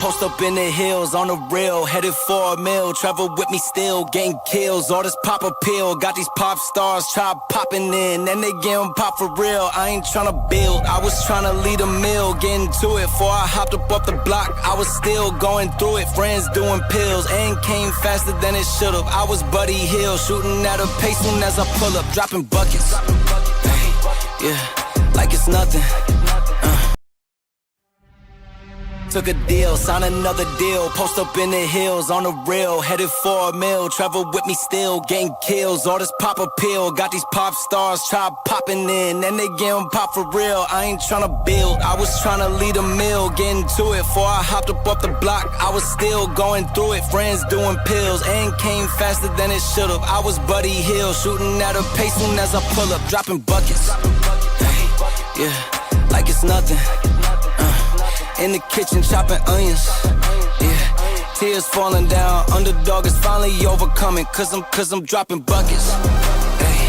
Post up in the hills on the real, headed for a meal. Travel with me still, getting kills. All this pop appeal, got these pop stars try popping in, and they getting pop for real. I ain't tryna build, I was tryna lead a meal. Getting to it before I hopped up the block. I was still going through it, friends doing pills, and came faster than it should've. I was Buddy Hill, shooting at a pace soon as I pull up, dropping buckets. Hey, yeah, like it's nothing. Took a deal, sign another deal. Post up in the hills on the real, headed for a meal. Travel with me still, getting kills. All this pop appeal, got these pop stars try popping in, and they getting pop for real. I ain't tryna build, I was tryna lead a meal. Getting to it before I hopped up the block. I was still going through it, friends doing pills, and came faster than it should've. I was Buddy Hill, shooting at a pace soon as I pull up, dropping buckets. Hey, yeah, like it's nothing. In the kitchen chopping onions, yeah. Tears falling down, underdog is finally overcoming, cause I'm dropping buckets. Hey,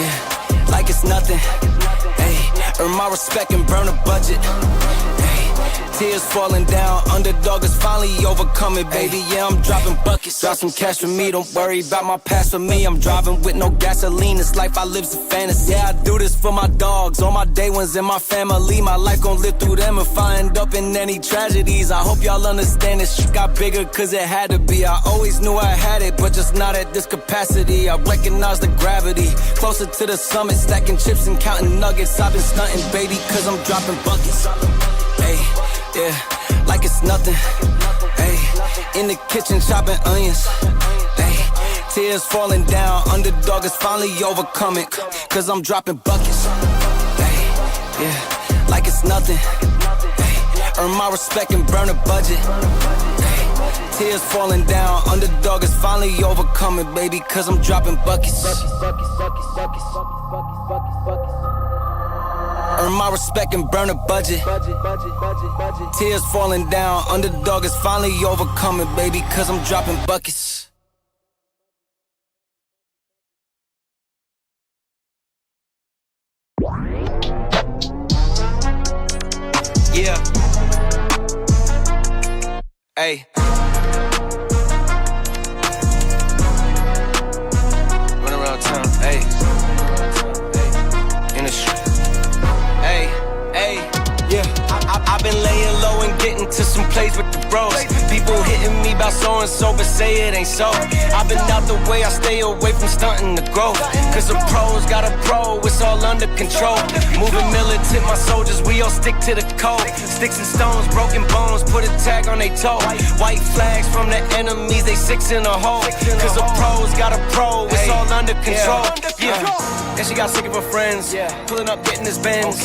yeah, like it's nothing. Hey, earn my respect and burn a budget. Hey, tears falling down, underdog is finally overcoming, baby. Yeah, I'm dropping buckets. Drop some cash for me, don't worry about my past for me. I'm driving with no gasoline, this life I live's a fantasy. Yeah, I do this for my dogs, all my day ones and my family. My life gon' live through them if I end up in any tragedies. I hope y'all understand this shit got bigger cause it had to be. I always knew I had it, but just not at this capacity. I recognize the gravity, closer to the summit, stacking chips and counting nuggets. I've been stunting, baby, cause I'm dropping buckets. Hey, yeah, like it's nothing. Hey, in the kitchen chopping onions. Hey, tears falling down, underdog is finally overcoming, cause I'm dropping buckets. Hey, yeah, like it's nothing. Hey, earn my respect and burn a budget. Hey, tears falling down, underdog is finally overcoming, baby, cause I'm dropping buckets. Earn my respect and burn a budget. Tears falling down, underdog is finally overcoming, baby, cause I'm dropping buckets. Yeah. Hey. Run around town, hey. In the street. Hey, yeah, I've been laying low and getting to some plays with the bros. People hitting me about so-and-so, but say it ain't so. I've been out the way, I stay away from stunting the growth, cause the pros got a pro, it's all under control. Moving militant, my soldiers, we all stick to the code. Sticks and stones, broken bones, put a tag on they toe. White flags from the enemies, they six in a hole, cause the pros got a pro, it's all under control. Yeah, she got sick of her friends, pulling up, getting this Benz.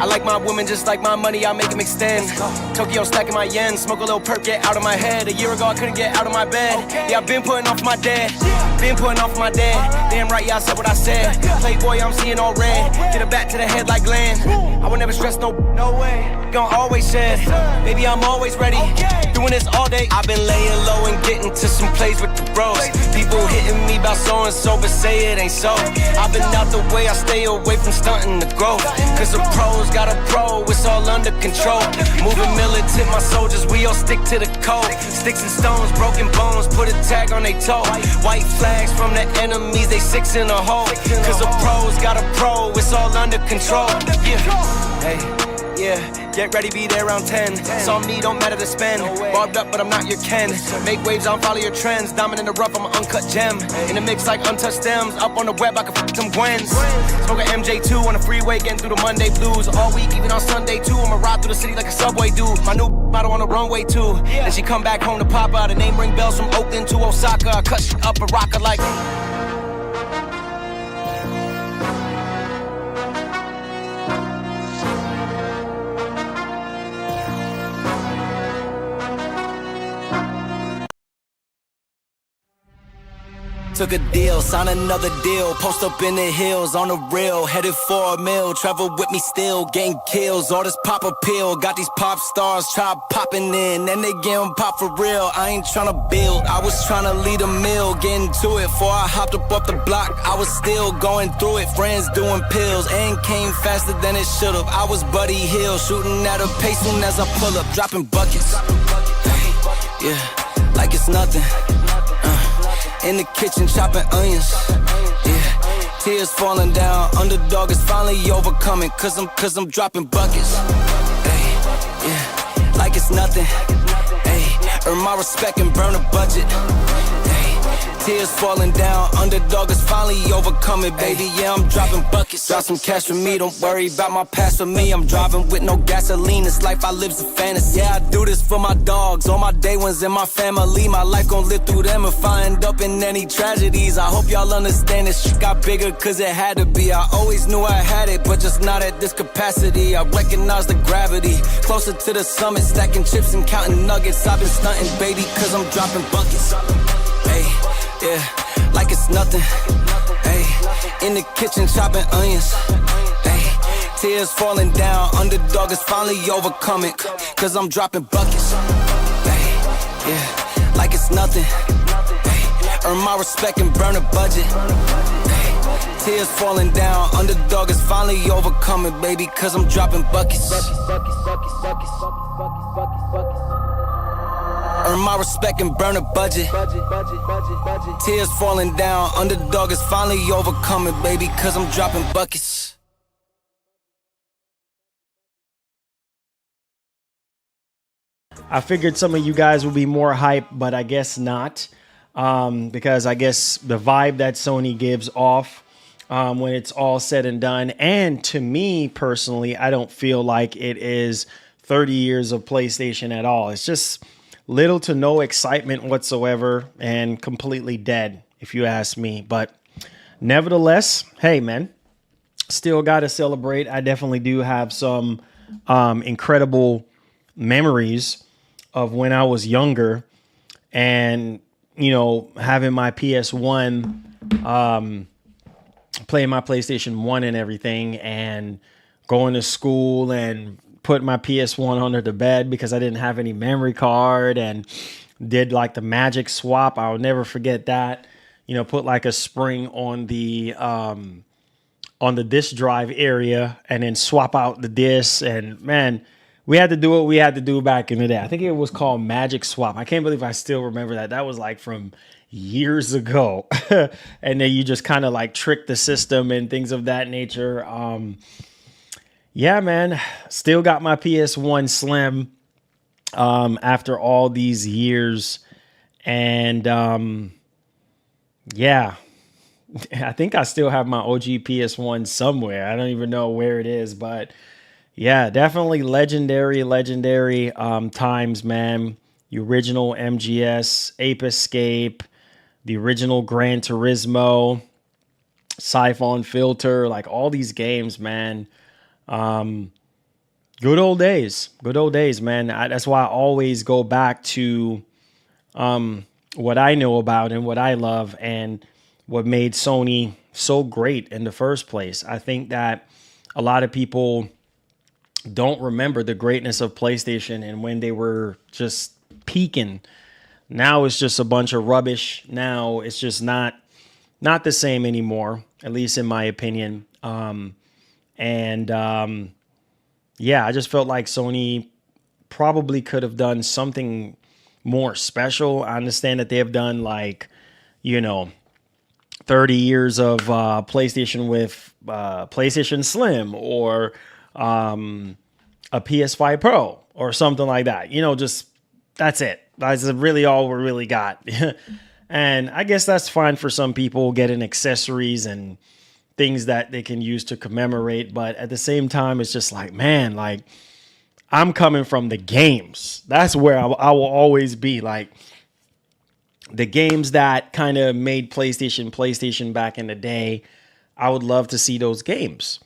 I like my women just like my money, I make them extend. Tokyo stacking my yen, smoke a little perk, get out of my head. A year ago I couldn't get out of my bed. Yeah, I've been putting off my dad, been putting off my dad. Damn right, yeah, I said what I said. Playboy, I'm seeing all red. Get a bat to the head like Glenn. I would never stress, no way. Gonna always shed, baby, I'm always ready. Doing this all day. I've been laying low and getting to some plays with the bros. People hitting me about so-and-so, but say it ain't so. I've been out the way, I stay away from stunting the growth, cause the pros got a pro, it's all under control. Moving militant, my soldiers, we all stick to the code. Sticks and stones, broken bones, put a tag on they toe. White flags from the enemies, they six in a hole, cause the pros got a pro, it's all under control. Yeah, hey. Yeah, get ready, be there around 10. Saw me, don't matter to spend. Barbed up, but I'm not your Ken. Make waves, I don't follow your trends. Diamond in the rough, I'm an uncut gem. In the mix like untouched stems. Up on the web, I can f*** some Gwens. Smoke a MJ2 on the freeway, getting through the Monday blues. All week, even on Sunday too. I'ma ride through the city like a subway dude. My new model on the runway too. Then she come back home to Papa. The name ring bells from Oakland to Osaka. I cut shit up a rocker like... Took a deal, sign another deal. Post up in the hills on the real, headed for a meal. Travel with me still, getting kills. All this pop appeal, got these pop stars try popping in, and they getting pop for real. I ain't tryna build, I was tryna lead a meal. Getting to it before I hopped up the block. I was still going through it, friends doing pills, and came faster than it should've. I was Buddy Hill, shooting at a pace soon as I pull up, dropping buckets. yeah, like it's nothing. In the kitchen chopping onions, yeah, tears falling down, underdog is finally overcoming, cause I'm dropping buckets, hey, yeah, like it's nothing, hey, earn my respect and burn a budget, hey, tears falling down, underdog is finally overcoming, baby, yeah, I'm dropping buckets, drop some cash for me, don't worry about my past for me, I'm driving with no gasoline, this life I live's a fantasy, yeah, I do this for my dogs, all my day ones and my family, my life gon' live through them if I end up in any tragedies, I hope y'all understand this shit got bigger cause it had to be, I always knew I had it, but just not at this capacity, I recognize the gravity, closer to the summit, stacking chips and counting nuggets, I've been stunting, baby, cause I'm dropping buckets, hey, yeah, like it's nothing, hey, in the kitchen chopping onions, hey, tears falling down, underdog is finally overcoming, cause I'm dropping buckets, hey, yeah, like it's nothing, hey, earn my respect and burn a budget, hey, tears falling down, underdog is finally overcoming, baby, cause I'm dropping buckets, earn my respect and burn a budget, tears falling down, underdog is finally overcoming, baby, cause I'm dropping buckets. I figured some of you guys would be more hype, but I guess not, because I guess the vibe that Sony gives off when it's all said and done, and to me personally, I don't feel like it is 30 years of PlayStation at all. It's just little to no excitement whatsoever and completely dead, if you ask me. But nevertheless, hey, man, still got to celebrate. I definitely do have some incredible memories of when I was younger and, you know, having my PS1, playing my PlayStation 1 and everything, and going to school and put my PS1 under the bed because I didn't have any memory card, and did like the magic swap. I'll never forget that. You know, put like a spring on the disk drive area and then swap out the discs. And man, we had to do what we had to do back in the day. I think it was called Magic Swap. I can't believe I still remember that. That was like from years ago. And then you just kind of like trick the system and things of that nature. Yeah, man, still got my PS1 Slim after all these years. And yeah, I think I still have my OG PS1 somewhere. I don't even know where it is, but yeah, definitely legendary times, man. The original MGS, Ape Escape, the original Gran Turismo, Siphon Filter, like all these games, man. Good old days, man. That's why I always go back to what I know about and what I love and what made Sony so great in the first place. I think that a lot of people don't remember the greatness of PlayStation and when they were just peaking. Now it's just a bunch of rubbish. Now it's just not the same anymore, at least in my opinion. Yeah, I just felt like Sony probably could have done something more special. I understand that they have done 30 years of PlayStation with PlayStation Slim or a PS5 Pro or something like that. Just that's it. That's really all we really got. And I guess that's fine for some people, getting accessories and things that they can use to commemorate. But at the same time, it's just like, man, like I'm coming from the games. That's where I will always be. Like the games that kind of made PlayStation back in the day. I would love to see those games,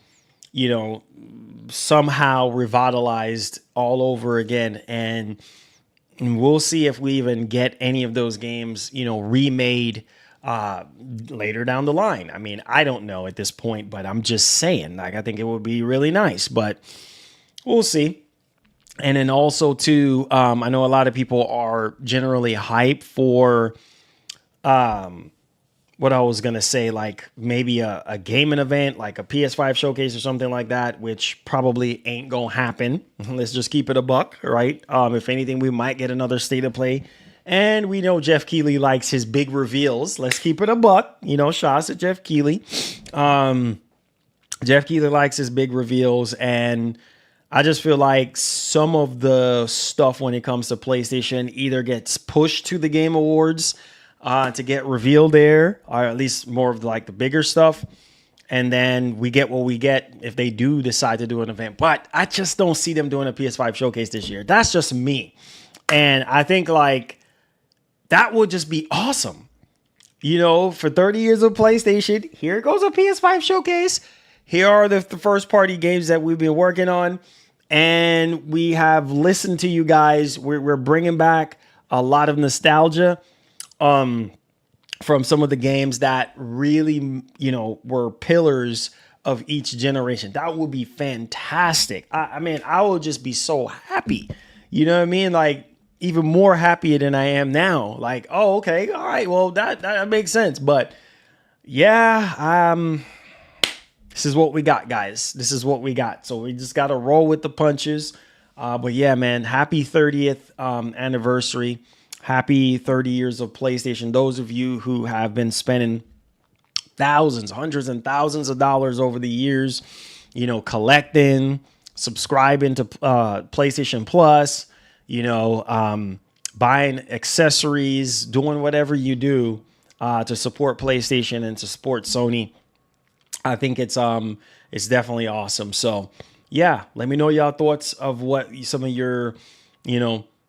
somehow revitalized all over again. And we'll see if we even get any of those games, remade later down the line. I mean, I don't know at this point, but I'm just saying, like, I think it would be really nice, but we'll see. And then also too, I know a lot of people are generally hyped for what I was gonna say, like maybe a gaming event, like a PS5 showcase or something like that, which probably ain't gonna happen. Let's just keep it a buck, right? If anything, we might get another state of play. And we know Jeff Keighley likes his big reveals. Let's keep it a buck. Shots at Jeff Keighley. Jeff Keighley likes his big reveals, and I just feel like some of the stuff when it comes to PlayStation either gets pushed to the Game Awards to get revealed there, or at least more of like the bigger stuff. And then we get what we get if they do decide to do an event. But I just don't see them doing a PS5 showcase this year. That's just me. And I think like that would just be awesome. For 30 years of PlayStation, here goes a PS5 showcase. Here are the first party games that we've been working on. And we have listened to you guys. We're bringing back a lot of nostalgia from some of the games that really, were pillars of each generation. That would be fantastic. I mean, I will just be so happy. You know what I mean? Like, even more happier than I am now. Like, oh, okay, all right, well, that makes sense. But yeah, this is what we got, guys. This is what we got. So we just got to roll with the punches. But yeah, man, happy 30th anniversary. Happy 30 years of PlayStation. Those of you who have been spending thousands, hundreds and thousands of dollars over the years, collecting, subscribing to PlayStation Plus, buying accessories, doing whatever you do to support PlayStation and to support Sony. I think it's definitely awesome. So yeah, let me know y'all thoughts of what some of your,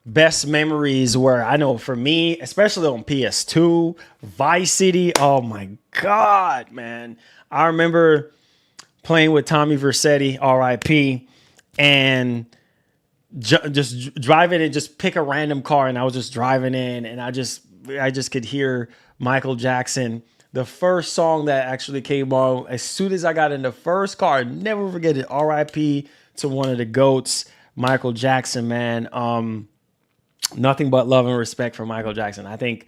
best memories were. I know for me, especially on PS2, Vice City. Oh my God, man. I remember playing with Tommy Vercetti, RIP, and just driving and just pick a random car. And I was just driving in and I just could hear Michael Jackson. The first song that actually came on as soon as I got in the first car, never forget it. RIP to one of the GOATs, Michael Jackson, man. Nothing but love and respect for Michael Jackson. I think,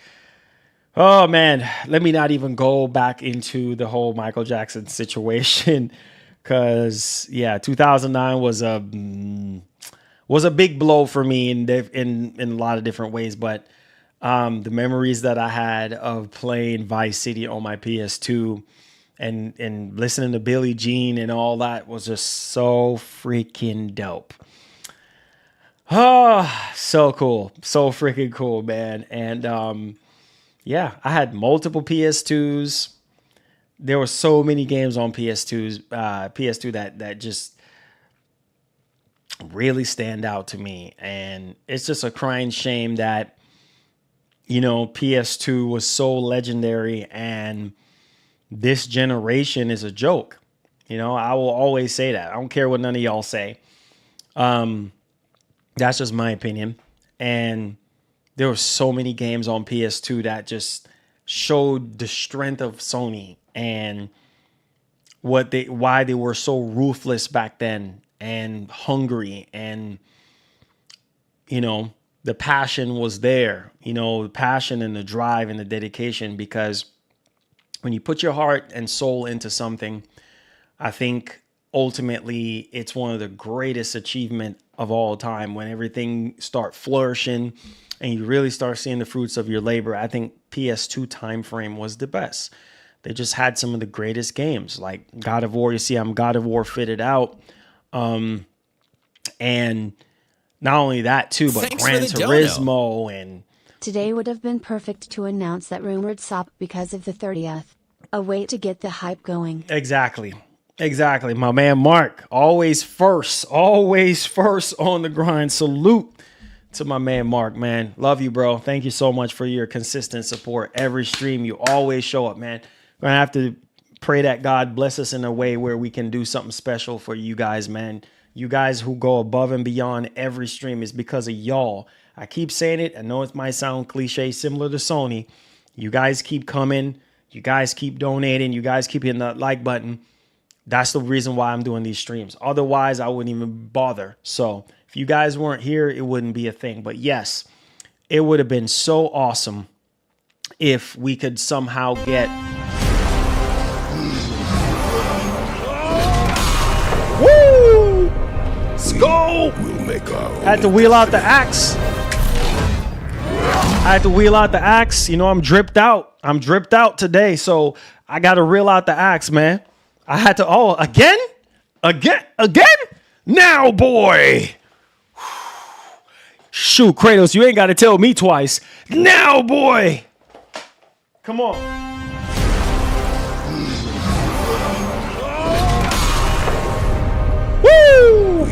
oh man, let me not even go back into the whole Michael Jackson situation. Cause yeah, 2009 was a big blow for me in a lot of different ways. But the memories that I had of playing Vice City on my PS2 and listening to Billie Jean and all that was just so freaking dope. Oh, so cool. So freaking cool, man. And yeah, I had multiple PS2s. There were so many games on PS2 that just really stand out to me. And it's just a crying shame that, PS2 was so legendary and this generation is a joke. I will always say that. I don't care what none of y'all say. That's just my opinion. And there were so many games on PS2 that just showed the strength of Sony and why they were so ruthless back then and hungry, and the passion was there, the passion and the drive and the dedication, because when you put your heart and soul into something, I think ultimately it's one of the greatest achievement of all time. When everything start flourishing and you really start seeing the fruits of your labor, I think PS2 time frame was the best. They just had some of the greatest games, like God of War. You see, I'm God of War fitted out. And not only that too, but Thanks Gran for the Turismo and Today would have been perfect to announce that rumored swap because of the 30th. A way to get the hype going. Exactly. My man Mark, always first on the grind. Salute to my man Mark, man. Love you, bro. Thank you so much for your consistent support. Every stream, you always show up, man. Gonna have to pray that God bless us in a way where we can do something special for you guys, man. You guys who go above and beyond every stream is because of y'all. I keep saying it. I know it might sound cliche, similar to Sony. You guys keep coming. You guys keep donating. You guys keep hitting that like button. That's the reason why I'm doing these streams. Otherwise, I wouldn't even bother. So if you guys weren't here, it wouldn't be a thing. But yes, it would have been so awesome if we could somehow get. Woo! Let's go! We'll make our own. Had to wheel out the axe. You know, I'm dripped out. I'm dripped out today, so I got to reel out the axe, man. I had to. Oh, again? Now, boy. Shoot, Kratos, you ain't got to tell me twice. Now, boy. Come on. Woo!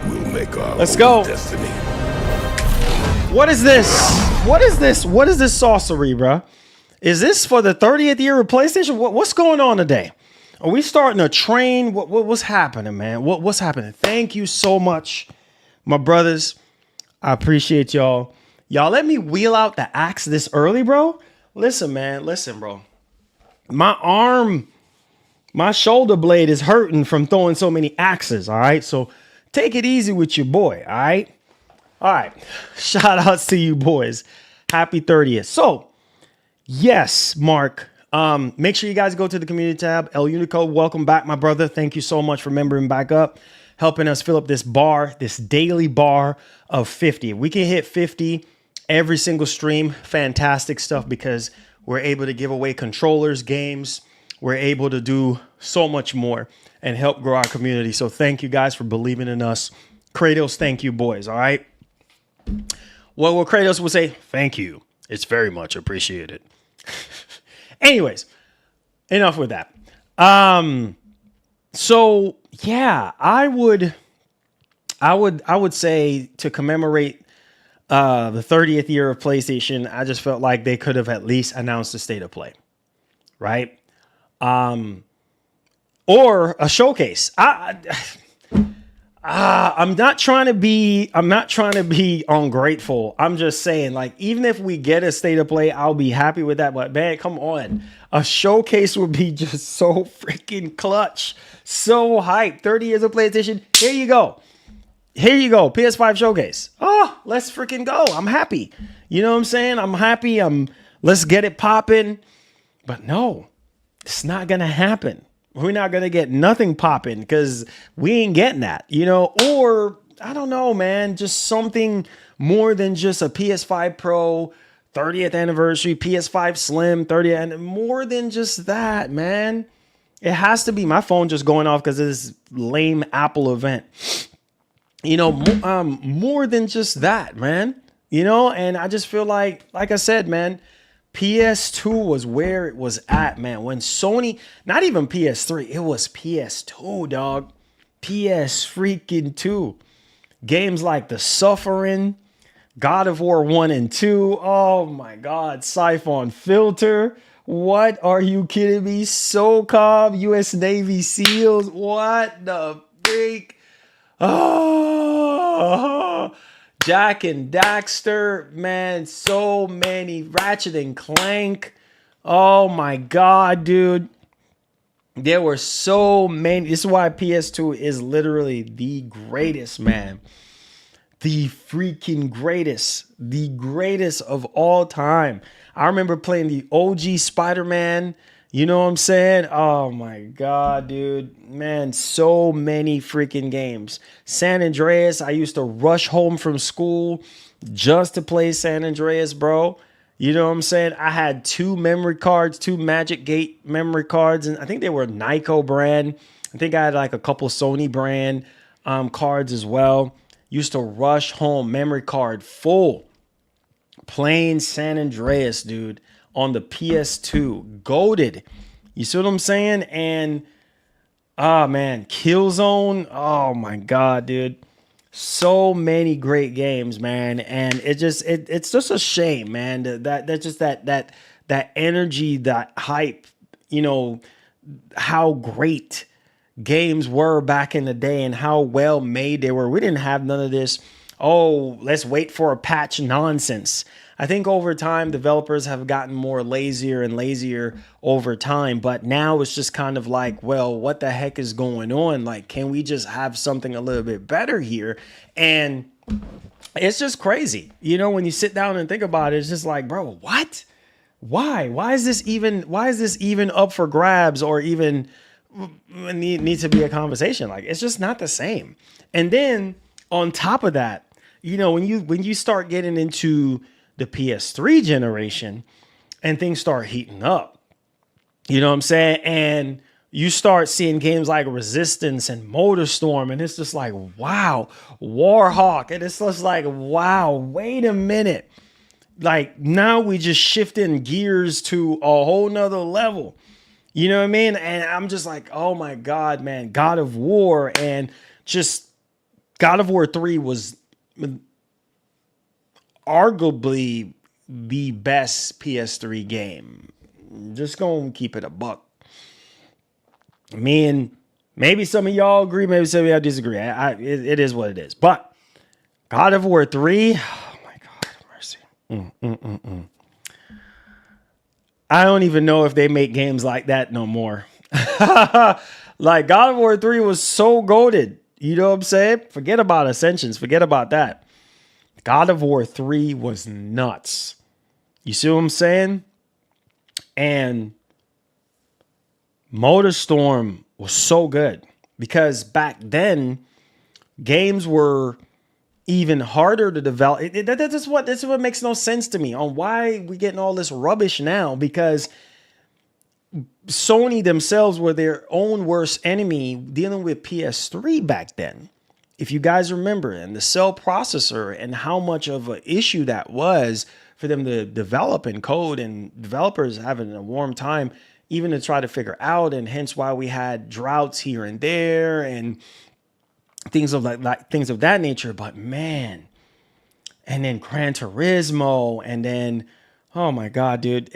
We'll make our Let's own go. destiny. What is this? What is this sorcery, bro? Is this for the 30th year of PlayStation? What's going on today? Are we starting a train? What's happening, man? What's happening? Thank you so much, my brothers. I appreciate y'all. Y'all let me wheel out the axe this early, bro. Listen, man. Listen, bro. My arm, my shoulder blade is hurting from throwing so many axes, all right? So take it easy with your boy, all right? All right. Shout outs to you boys. Happy 30th. So, yes, Mark. Make sure you guys go to the community tab. El Unico, welcome back, my brother. Thank you so much for membering back up, helping us fill up this bar, this daily bar of 50. If we can hit 50 every single stream, fantastic stuff, because we're able to give away controllers, games. We're able to do so much more and help grow our community. So thank you guys for believing in us. Kratos, thank you, boys. All right. Well, Kratos will say, thank you. It's very much appreciated. Anyways, enough with that. So yeah, I would say to commemorate the 30th year of PlayStation, I just felt like they could have at least announced a state of play, right? Or a showcase. I'm not trying to be ungrateful. I'm just saying, like, even if we get a state of play, I'll be happy with that. But man, come on. A showcase would be just so freaking clutch. So hype. 30 years of PlayStation. Here you go. PS5 showcase. Oh, let's freaking go. I'm happy. You know what I'm saying? I'm happy. Let's get it popping. But no, it's not going to happen. We're not going to get nothing popping because we ain't getting that, you know, or I don't know, man, just something more than just a PS5 Pro 30th anniversary, PS5 Slim 30th, and more than just that, man. It has to be my phone just going off because of this lame Apple event, you know, more than just that, man, you know, and I just feel like I said, man, PS2 was where it was at, man. When Sony, not even PS3, it was PS2, dog. PS freaking 2. Games like The Suffering, God of War 1 and 2. Oh my God. Siphon Filter. What are you kidding me? SOCOM, US Navy SEALs. What the freak? Oh, Jack and Daxter, man, so many. Ratchet and Clank. Oh my God, dude. There were so many. This is why PS2 is literally the greatest, man. The freaking greatest. The greatest of all time. I remember playing the OG Spider-Man. You know what I'm saying? Oh my God, dude. Man, so many freaking games. San Andreas, I used to rush home from school just to play San Andreas, bro. You know what I'm saying? I had two memory cards, two Magic Gate memory cards, and I think they were Nyko brand. I think I had like a couple Sony brand cards as well. Used to rush home, memory card full, playing San Andreas, dude. On the PS2, goated. You see what I'm saying? And man, Killzone. Oh my God, dude. So many great games, man. And it's just a shame, man. That energy, that hype, you know, how great games were back in the day and how well made they were. We didn't have none of this, oh, let's wait for a patch nonsense. I think over time, developers have gotten more lazier and lazier over time. But now it's just kind of like, well, what the heck is going on? Like, can we just have something a little bit better here? And it's just crazy. You know, when you sit down and think about it, it's just like, bro, what? Why is this even up for grabs or even needs to be a conversation? Like, it's just not the same. And then on top of that, you know, when you start getting into the PS3 generation and things start heating up, you know what I'm saying? And you start seeing games like Resistance and MotorStorm, and it's just like, wow, Warhawk. And it's just like, wow, wait a minute. Like, now we just shifting gears to a whole nother level. You know what I mean? And I'm just like, oh my God, man, God of War. And just God of War 3 was arguably the best PS3 game. Just gonna keep it a buck. Me and maybe some of y'all agree, maybe some of y'all disagree. It is what it is. But God of War 3, oh my God, mercy. I don't even know if they make games like that no more. Like, God of War 3 was so goated. You know what I'm saying? Forget about Ascensions. Forget about that. God of War 3 was nuts. You see what I'm saying? And MotorStorm was so good because back then games were even harder to develop. That's what makes no sense to me on why we getting all this rubbish now, because Sony themselves were their own worst enemy dealing with PS3 back then. If you guys remember, and the cell processor and how much of an issue that was for them to develop and code, and developers having a warm time even to try to figure out, and hence why we had droughts here and there and things of things of that nature. But man, and then Gran Turismo, and then, oh my God, dude,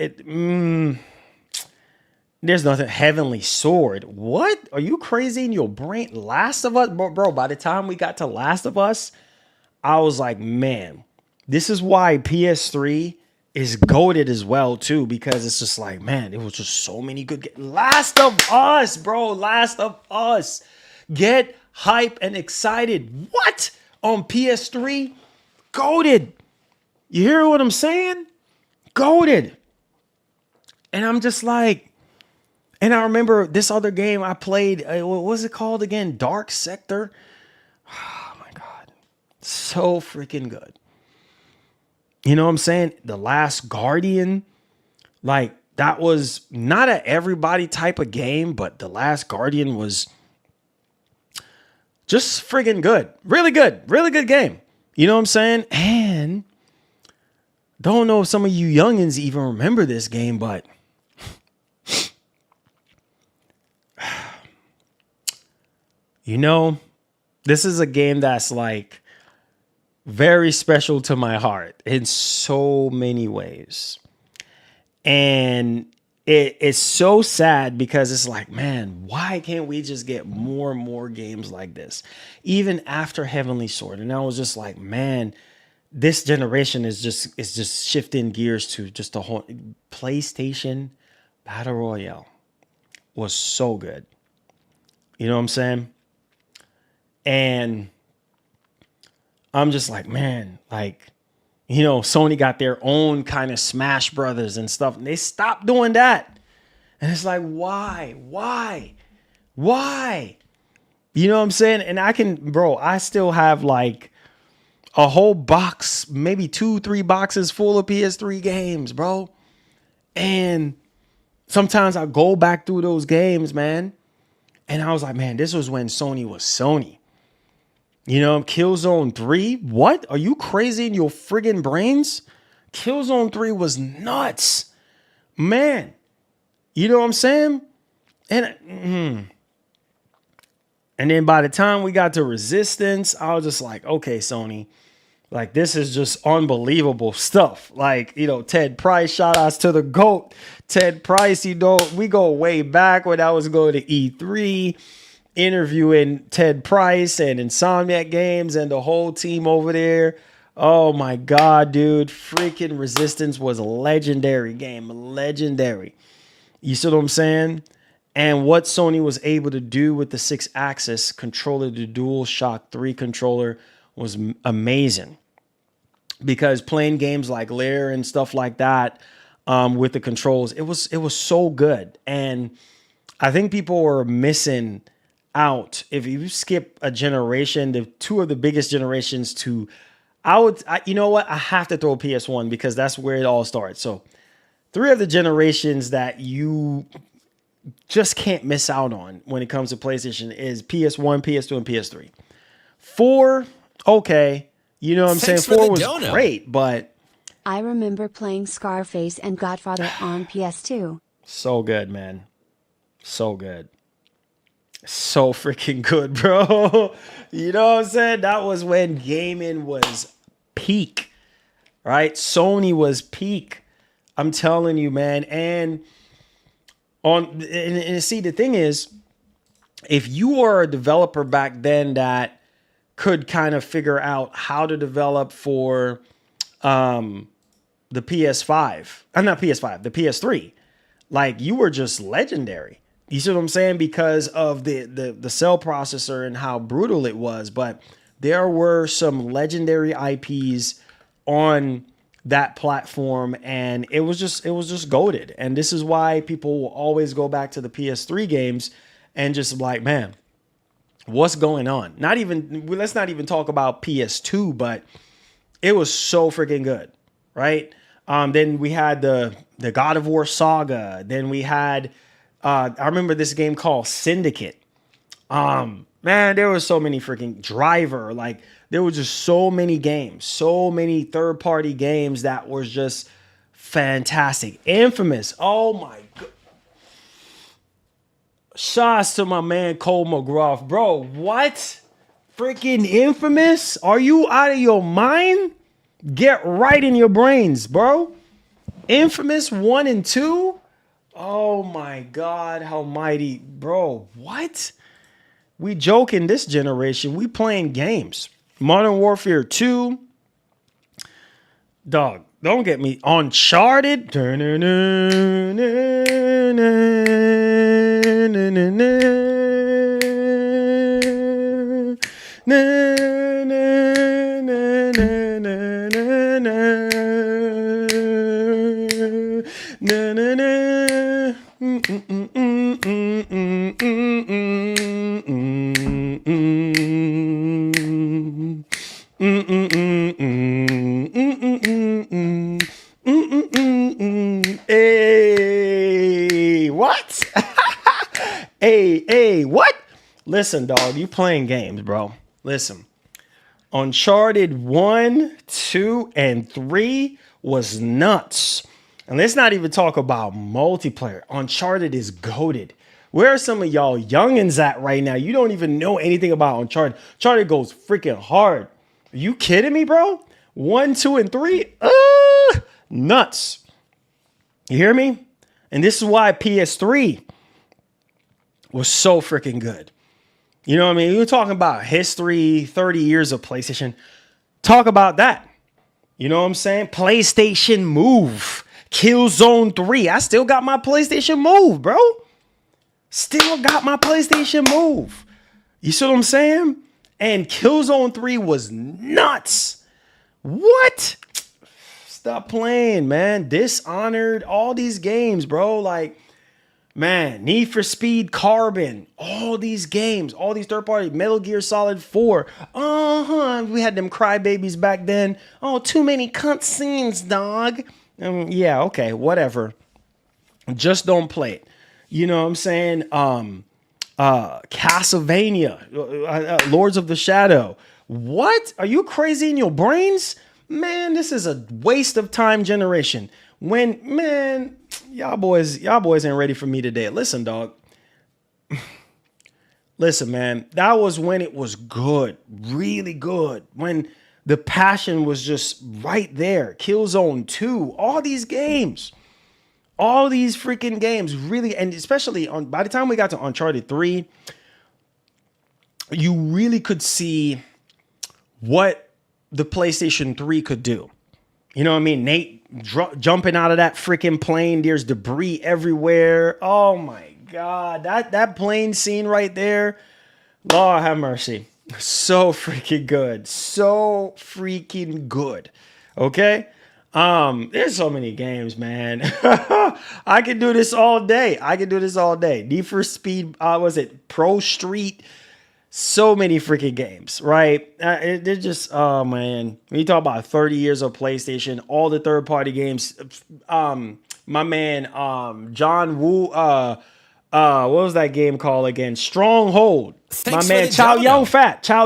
there's nothing. Heavenly Sword. What? Are you crazy in your brain? Last of Us, bro. By the time we got to Last of Us, I was like, man, this is why PS3 is goated as well too, because it's just like, man, it was just so many good games. Last of Us, bro. Last of Us. Get hype and excited. What? On PS3? Goated. You hear what I'm saying? Goated. And I'm just like, and I remember this other game I played. What was it called again? Dark Sector. Oh my God. So freaking good. You know what I'm saying? The Last Guardian. Like, that was not a everybody type of game, but The Last Guardian was just friggin' good. Really good. Really good game. You know what I'm saying? And don't know if some of you youngins even remember this game, but you know, this is a game that's like very special to my heart in so many ways. And it's so sad because it's like, man, why can't we just get more and more games like this? Even after Heavenly Sword. And I was just like, man, this generation is just shifting gears to just a whole PlayStation Battle Royale was so good. You know what I'm saying? And I'm just like, man, like, you know, Sony got their own kind of Smash Brothers and stuff, and they stopped doing that. And it's like, why? You know what I'm saying? And I still have like a whole box, maybe 2-3 boxes full of PS3 games, bro. And sometimes I go back through those games, man. And I was like, man, this was when Sony was Sony. You know, Killzone 3? What? Are you crazy in your friggin' brains? Killzone 3 was nuts. Man. You know what I'm saying? And then by the time we got to Resistance, I was just like, okay, Sony, like, this is just unbelievable stuff. Like, you know, Ted Price, shout outs to the GOAT. Ted Price, you know, we go way back when I was going to E3, interviewing Ted Price and Insomniac Games and the whole team over there. Oh my God, dude. Freaking Resistance was a legendary game. Legendary. You see what I'm saying? And what Sony was able to do with the 6-axis controller, the DualShock 3 controller, was amazing. Because playing games like Lair and stuff like that, with the controls. It was so good. And I think people were missing out. If you skip a generation, the two of the biggest generations to, you know what? I have to throw PS1 because that's where it all started. So 3 of the generations that you just can't miss out on when it comes to PlayStation is PS1, PS2, and PS3. 4, okay. You know what I'm saying? 4 was great, but I remember playing Scarface and Godfather on PS2. So good, man. So good. So freaking good, bro. You know what I'm saying? That was when gaming was peak, right? Sony was peak. I'm telling you, man. And see, the thing is, if you were a developer back then that could kind of figure out how to develop for the PS5, not PS5, the PS3, like you were just legendary. You see what I'm saying? Because of the cell processor and how brutal it was. But there were some legendary IPs on that platform, and it was just goated. And this is why people will always go back to the PS3 games and just like, man, what's going on? Let's not even talk about PS2, but it was so freaking good, right? Then we had the God of War saga. Then we had I remember this game called Syndicate. Man, there were so many freaking Driver. Like there were just so many games, so many third-party games that was just fantastic. Infamous. Oh my god. Shots to my man Cole McGrath, bro. What? Freaking Infamous? Are you out of your mind? Get right in your brains, bro. Infamous 1 and 2? Oh my God, how mighty, bro. What? We joking this generation. We playing games. Modern Warfare 2. Dog, don't get me. Uncharted. Hey, what? Hey, what? Listen, dog, you playing games, bro. Listen. Uncharted 1, 2, and 3 was nuts. And let's not even talk about multiplayer. Uncharted is goated. Where are some of y'all youngins at right now? You don't even know anything about Uncharted. Uncharted goes freaking hard. Are you kidding me, bro? 1, 2, and 3? Nuts. You hear me? And this is why PS3 was so freaking good. You know what I mean? You're talking about history, 30 years of PlayStation. Talk about that. You know what I'm saying? PlayStation Move. Killzone 3. I still got my PlayStation Move, bro. Still got my PlayStation Move. You see what I'm saying? And Killzone 3 was nuts. What? Stop playing, man. Dishonored. All these games, bro. Like, man, Need for Speed Carbon. All these games. All these third party. Metal Gear Solid 4. We had them crybabies back then. Oh, too many cutscenes, dog. Yeah, okay, whatever. Just don't play it. You know what I'm saying? Castlevania, Lords of the Shadow. What? Are you crazy in your brains? Man, this is a waste of time generation. Man, y'all boys ain't ready for me today. Listen, dog. Listen, man, that was when it was good, really good. When the passion was just right there. Killzone 2, all these games. All these freaking games, really, and especially by the time we got to Uncharted 3, you really could see what the PlayStation 3 could do. You know what I mean? Nate jumping out of that freaking plane. There's debris everywhere. Oh my God. That plane scene right there. Lord have mercy. So freaking good. So freaking good. Okay? There's so many games, man. I could do this all day. Need for Speed, was it Pro Street? So many freaking games, right? They're just, oh man. When you talk about 30 years of PlayStation, all the third-party games, my man, John Woo, what was that game called again? Stronghold. Thanks my man, for the Chow dono.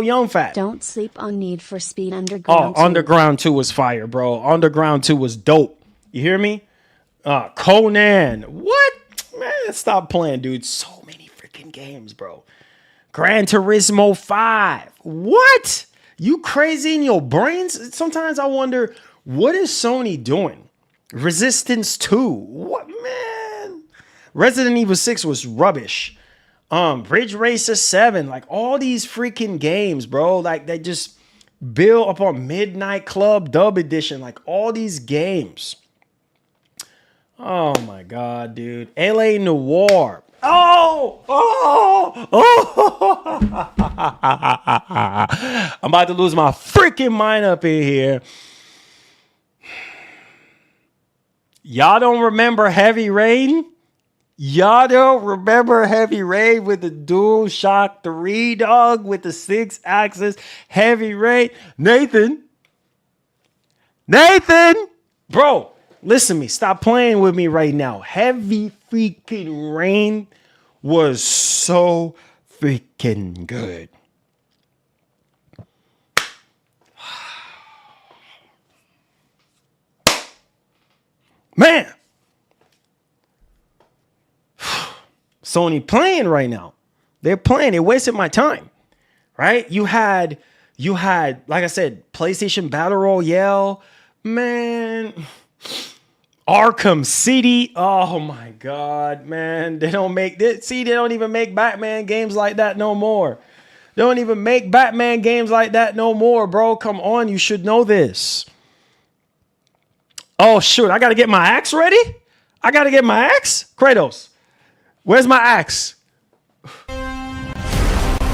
Young Fat. Don't sleep on Need for Speed Underground 2. Underground 2 was fire, bro. Underground 2 was dope. You hear me? Conan. What? Man, stop playing, dude. So many freaking games, bro. Gran Turismo 5. What? You crazy in your brains? Sometimes I wonder, what is Sony doing? Resistance 2. What, man? Resident Evil 6 was rubbish. Ridge Racer 7. Like, all these freaking games, bro. Like, they just build upon Midnight Club Dub Edition. Like, all these games. Oh, my God, dude. LA Noire. Oh! I'm about to lose my freaking mind up in here. Y'all don't remember Heavy Rain? Y'all don't remember Heavy Rain with the DualShock 3, dog? With the 6-axis Heavy Rain? Nathan! Bro, listen to me. Stop playing with me right now. Heavy freaking Rain was so freaking good. Man. Sony playing right now. They're playing. They're wasting my time. Right? You had, like I said, PlayStation Battle Royale. Man. Arkham City. Oh my God, man. They don't even make Batman games like that no more. They don't even make Batman games like that no more, bro. Come on, you should know this. Oh shoot, I gotta get my axe ready? I gotta get my axe? Kratos, where's my axe?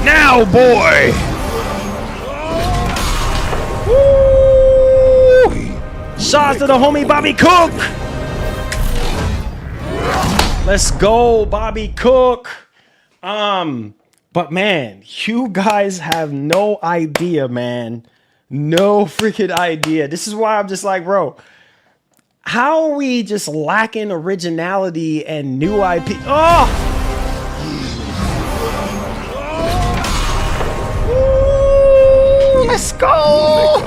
Now, boy! Woo! Shots to the homie Bobby Cook! Let's go, Bobby Cook. But man, you guys have no idea, man. No freaking idea. This is why I'm just like, bro, how are we just lacking originality and new IP? Oh! Ooh, let's go!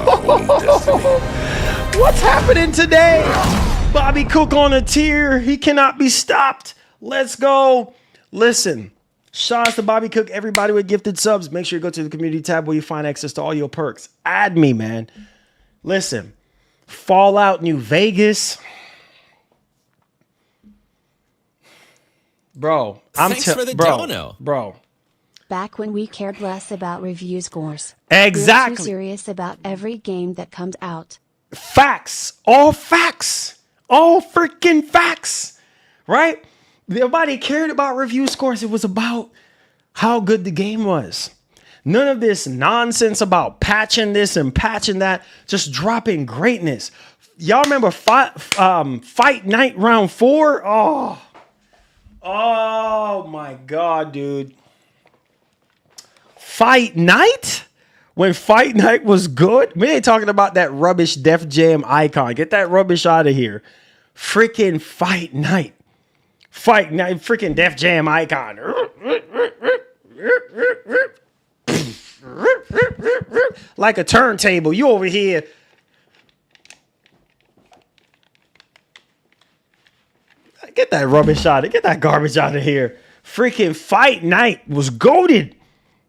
What's happening today? Bobby Cook on a tier. He cannot be stopped. Let's go. Listen, shout out to Bobby Cook. Everybody with gifted subs, make sure you go to the community tab where you find access to all your perks. Add me, man. Listen, Fallout New Vegas. Bro, Thanks for the dono. Bro. Back when we cared less about review scores. Exactly. We're too serious about every game that comes out. Facts. All facts. All freaking facts. Right? Nobody cared about review scores. It was about how good the game was. None of this nonsense about patching this and patching that. Just dropping greatness. Y'all remember Fight Night Round 4? Oh my God, dude. Fight Night? When Fight Night was good? We ain't talking about that rubbish Def Jam icon. Get that rubbish out of here. Freaking Fight Night. Fight Night, freaking Def Jam icon. Like a turntable. You over here. Get that rubbish out of, get that garbage out of here. Freaking Fight Night was goated.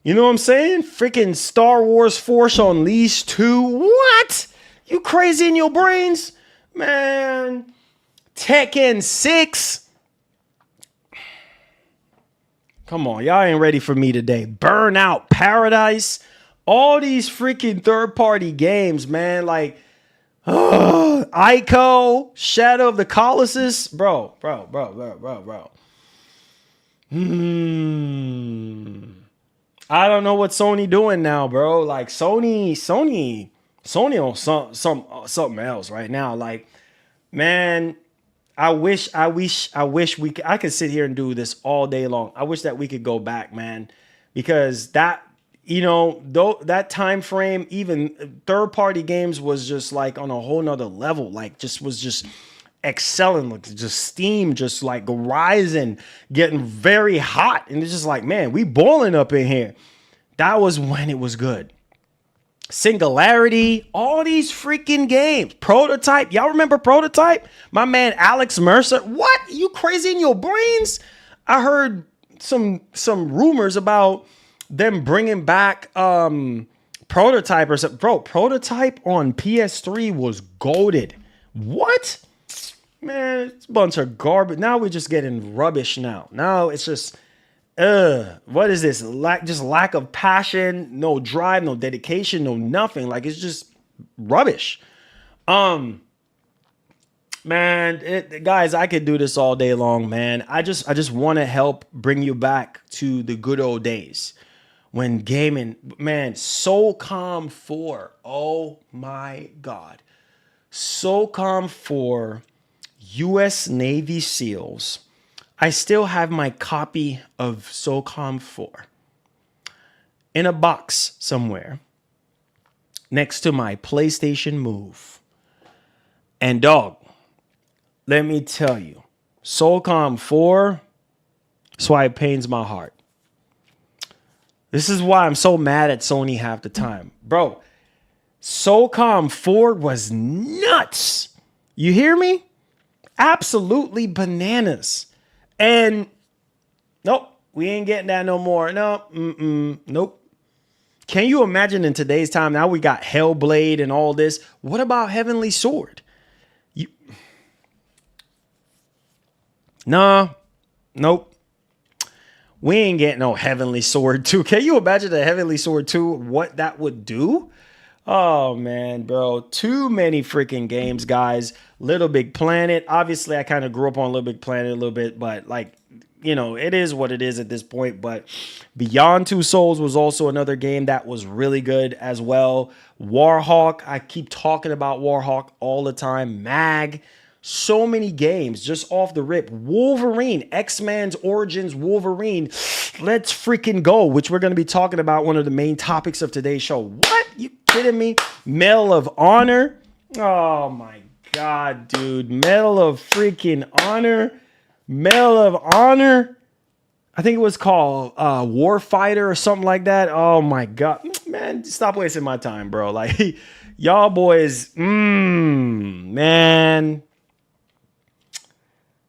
You know what I'm saying? Freaking Star Wars Force Unleashed 2. What? You crazy in your brains? Man. Tekken 6. Come on, y'all ain't ready for me today. Burnout Paradise. All these freaking third-party games, man. Like, Ico, Shadow of the Colossus. Bro. I don't know what Sony doing now, bro. Like, Sony Sony on something else right now. Like, man, I wish I could sit here and do this all day long. I wish that we could go back, man, because that, though that time frame, even third party games was just like on a whole nother level. Like, just excelling, like just Steam, just like rising, getting very hot, and it's just like, man, we boiling up in here. That was when it was good. Singularity, all these freaking games. Prototype, y'all remember Prototype? My man Alex Mercer. What? You crazy in your brains? I heard some rumors about them bringing back Prototype or something. Bro, Prototype on PS3 was goated. What? Man, it's a bunch of garbage. Now we're just getting rubbish now. Now it's just what is this? Lack of passion, no drive, no dedication, no nothing. Like, it's just rubbish. Man, guys, I could do this all day long, man. I just want to help bring you back to the good old days when gaming, man. SOCOM 4. Oh my God. SOCOM 4, U.S. Navy SEALs. I still have my copy of SOCOM 4 in a box somewhere next to my PlayStation Move. And dog, let me tell you, SOCOM 4, that's why it pains my heart. This is why I'm so mad at Sony half the time. Bro, SOCOM 4 was nuts. You hear me? Absolutely bananas. And nope, we ain't getting that no more. Nope. Can you imagine in today's time? Now we got Hellblade and all this. What about Heavenly Sword? Nope. We ain't getting no Heavenly Sword 2. Can you imagine the Heavenly Sword 2? What that would do? Oh, man, bro. Too many freaking games, guys. Little Big Planet. Obviously, I kind of grew up on Little Big Planet a little bit, but like, it is what it is at this point. But Beyond Two Souls was also another game that was really good as well. Warhawk. I keep talking about Warhawk all the time. Mag. So many games just off the rip. Wolverine, X-Men's Origins Wolverine. Let's freaking go, which we're going to be talking about, one of the main topics of today's show. What? You kidding me? Medal of Honor. Oh my God, dude. Medal of freaking Honor. Medal of Honor. I think it was called Warfighter or something like that. Oh my God. Man, stop wasting my time, bro. Like, y'all boys, man.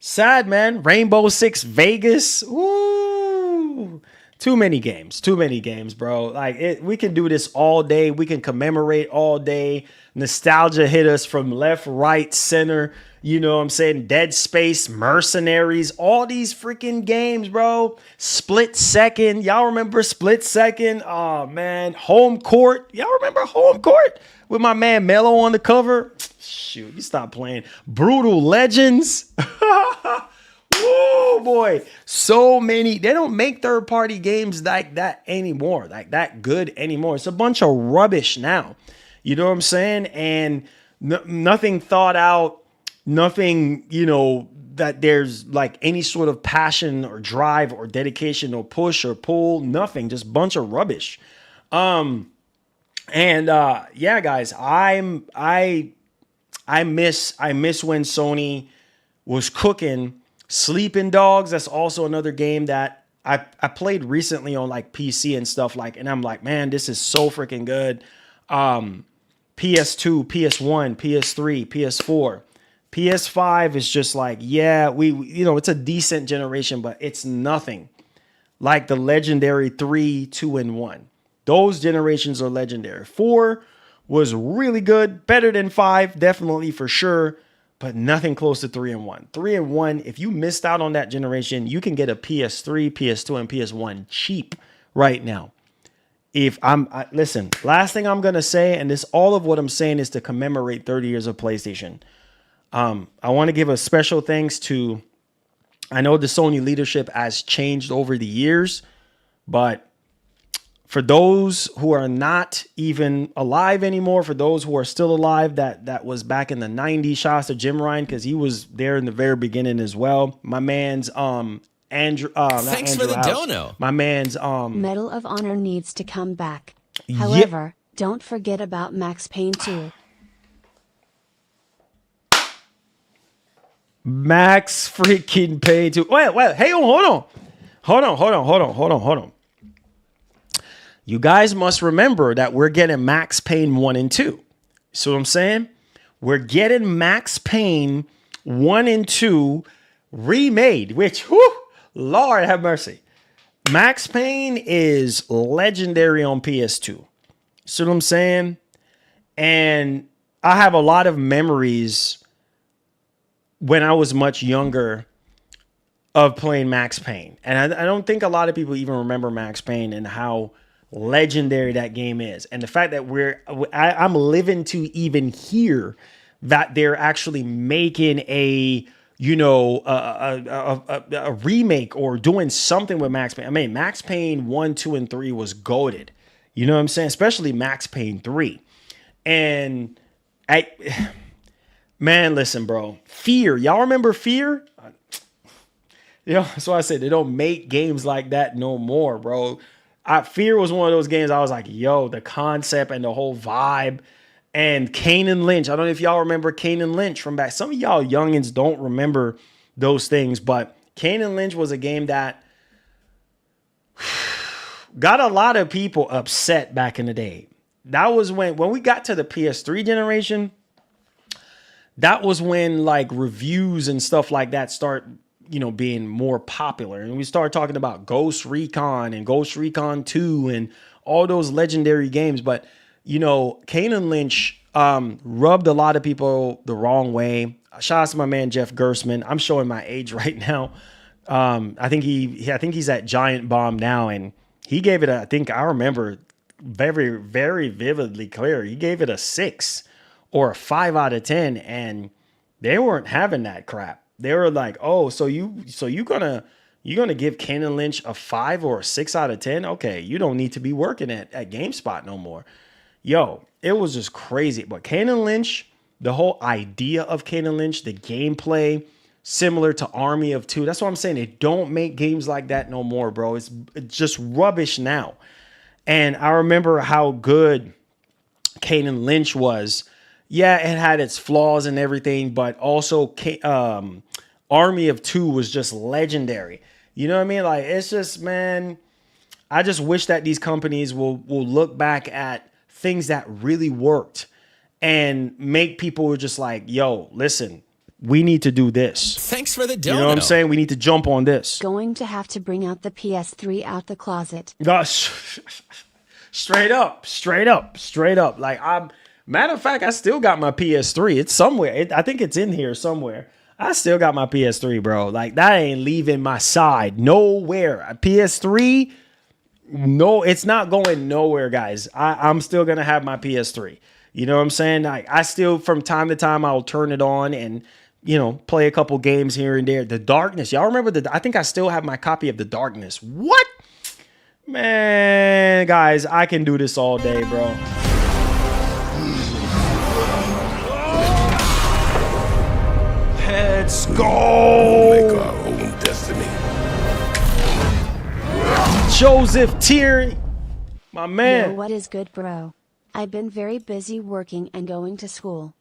Sad, man. Rainbow Six Vegas. Ooh. Too many games, bro. Like, we can do this all day. We can commemorate all day. Nostalgia hit us from left, right, center. You know what I'm saying? Dead Space, Mercenaries, all these freaking games, bro. Split Second. Y'all remember Split Second? Oh, man. Home Court. Y'all remember Home Court? With my man Mello on the cover? Shoot, you stop playing. Brutal Legends. Oh boy, so many. They don't make third-party games like that anymore, like that good anymore. It's a bunch of rubbish now. You know what I'm saying? And nothing thought out, nothing, that there's like any sort of passion or drive or dedication or push or pull, nothing, just bunch of rubbish. Yeah, guys, I miss when Sony was cooking. Sleeping Dogs, that's also another game that I played recently on like PC and stuff, like, and I'm like, man, this is so freaking good. PS2, PS1, PS3, PS4, PS5 is just like, yeah, it's a decent generation, but it's nothing like the legendary 3, 2, and 1. Those generations are legendary. 4 was really good, better than 5, definitely for sure. But nothing close to 3 and 1. 3 and 1, if you missed out on that generation, you can get a PS3, PS2, and PS1 cheap right now. Listen, last thing I'm going to say, and all of what I'm saying is to commemorate 30 years of PlayStation. I want to give a special thanks to, I know the Sony leadership has changed over the years, but For those who are not even alive anymore, for those who are still alive, that was back in the 90s. Shout out to Jim Ryan, because he was there in the very beginning as well. My man's Andrew. Thanks for the dono. My man's Medal of Honor needs to come back. However, don't forget about Max Payne 2. Max freaking Payne 2. Wait, hey, hold on. You guys must remember that we're getting Max Payne 1 and 2. See what I'm saying? We're getting Max Payne 1 and 2 remade, which, whew, Lord have mercy. Max Payne is legendary on PS2. See what I'm saying? And I have a lot of memories when I was much younger of playing Max Payne. And I don't think a lot of people even remember Max Payne and how legendary that game is. And the fact that I'm living to even hear that they're actually making a remake or doing something with Max Payne. I mean, Max Payne 1, 2, and 3 was goated. You know what I'm saying? Especially Max Payne 3. And man, listen, bro. Fear. Y'all remember Fear? That's why I said they don't make games like that no more, bro. Fear was one of those games I was like, yo, the concept and the whole vibe. And Kane and Lynch. I don't know if y'all remember Kane and Lynch from back. Some of y'all youngins don't remember those things, but Kane and Lynch was a game that got a lot of people upset back in the day. That was when we got to the PS3 generation. That was when like reviews and stuff like that start, being more popular. And we started talking about Ghost Recon and Ghost Recon 2 and all those legendary games. But, Kane and Lynch rubbed a lot of people the wrong way. Shout out to my man, Jeff Gersman. I'm showing my age right now. I think he's at Giant Bomb now. And he gave it I remember very, very vividly clear. He gave it a 6 or a 5 out of 10. And they weren't having that crap. They were like, oh, so you're gonna give Kane and Lynch a 5 or a 6 out of 10? Okay, you don't need to be working at GameSpot no more. Yo, it was just crazy. But Kane and Lynch, the whole idea of Kane and Lynch, the gameplay, similar to Army of Two. That's what I'm saying. They don't make games like that no more, bro. It's just rubbish now. And I remember how good Kane and Lynch was. Yeah, it had its flaws and everything, but also Army of Two was just legendary. You know what I mean? Like, it's just, man, I just wish that these companies will look back at things that really worked and make people just like, yo, listen, we need to do this. Thanks for the dono. You know what I'm saying? We need to jump on this. Going to have to bring out the PS3 out the closet. Straight up. Like, matter of fact, I still got my PS3. It's somewhere. I think it's in here somewhere. I still got my PS3, bro. Like, that ain't leaving my side nowhere. A PS3, no, it's not going nowhere, guys. I'm still going to have my PS3. You know what I'm saying? I still, from time to time, I'll turn it on and, play a couple games here and there. The Darkness. Y'all remember I think I still have my copy of The Darkness. What? Man, guys, I can do this all day, bro. Let's go. Make our own destiny. Joseph Tierney, my man. Yo, what is good, bro? I've been very busy working and going to school.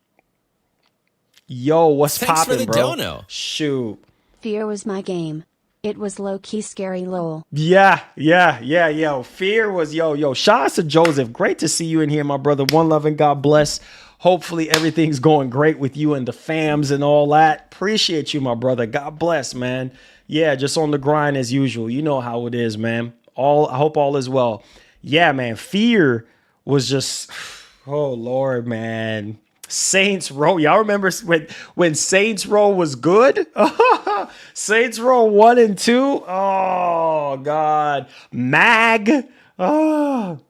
Yo, what's Thanks poppin', for the bro? dono. Shoot. Fear was my game. It was low-key scary, lol. Yeah. Yo, Fear was, yo. Shout out to Joseph. Great to see you in here, my brother. One love and God bless. Hopefully everything's going great with you and the fams and all that. Appreciate you, my brother. God bless, man. Yeah, just on the grind as usual. You know how it is, man. I hope all is well. Yeah, man. Fear was just, oh Lord, man. Saints Row. Y'all remember when Saints Row was good? Saints Row 1 and 2. Oh God. Mag. Oh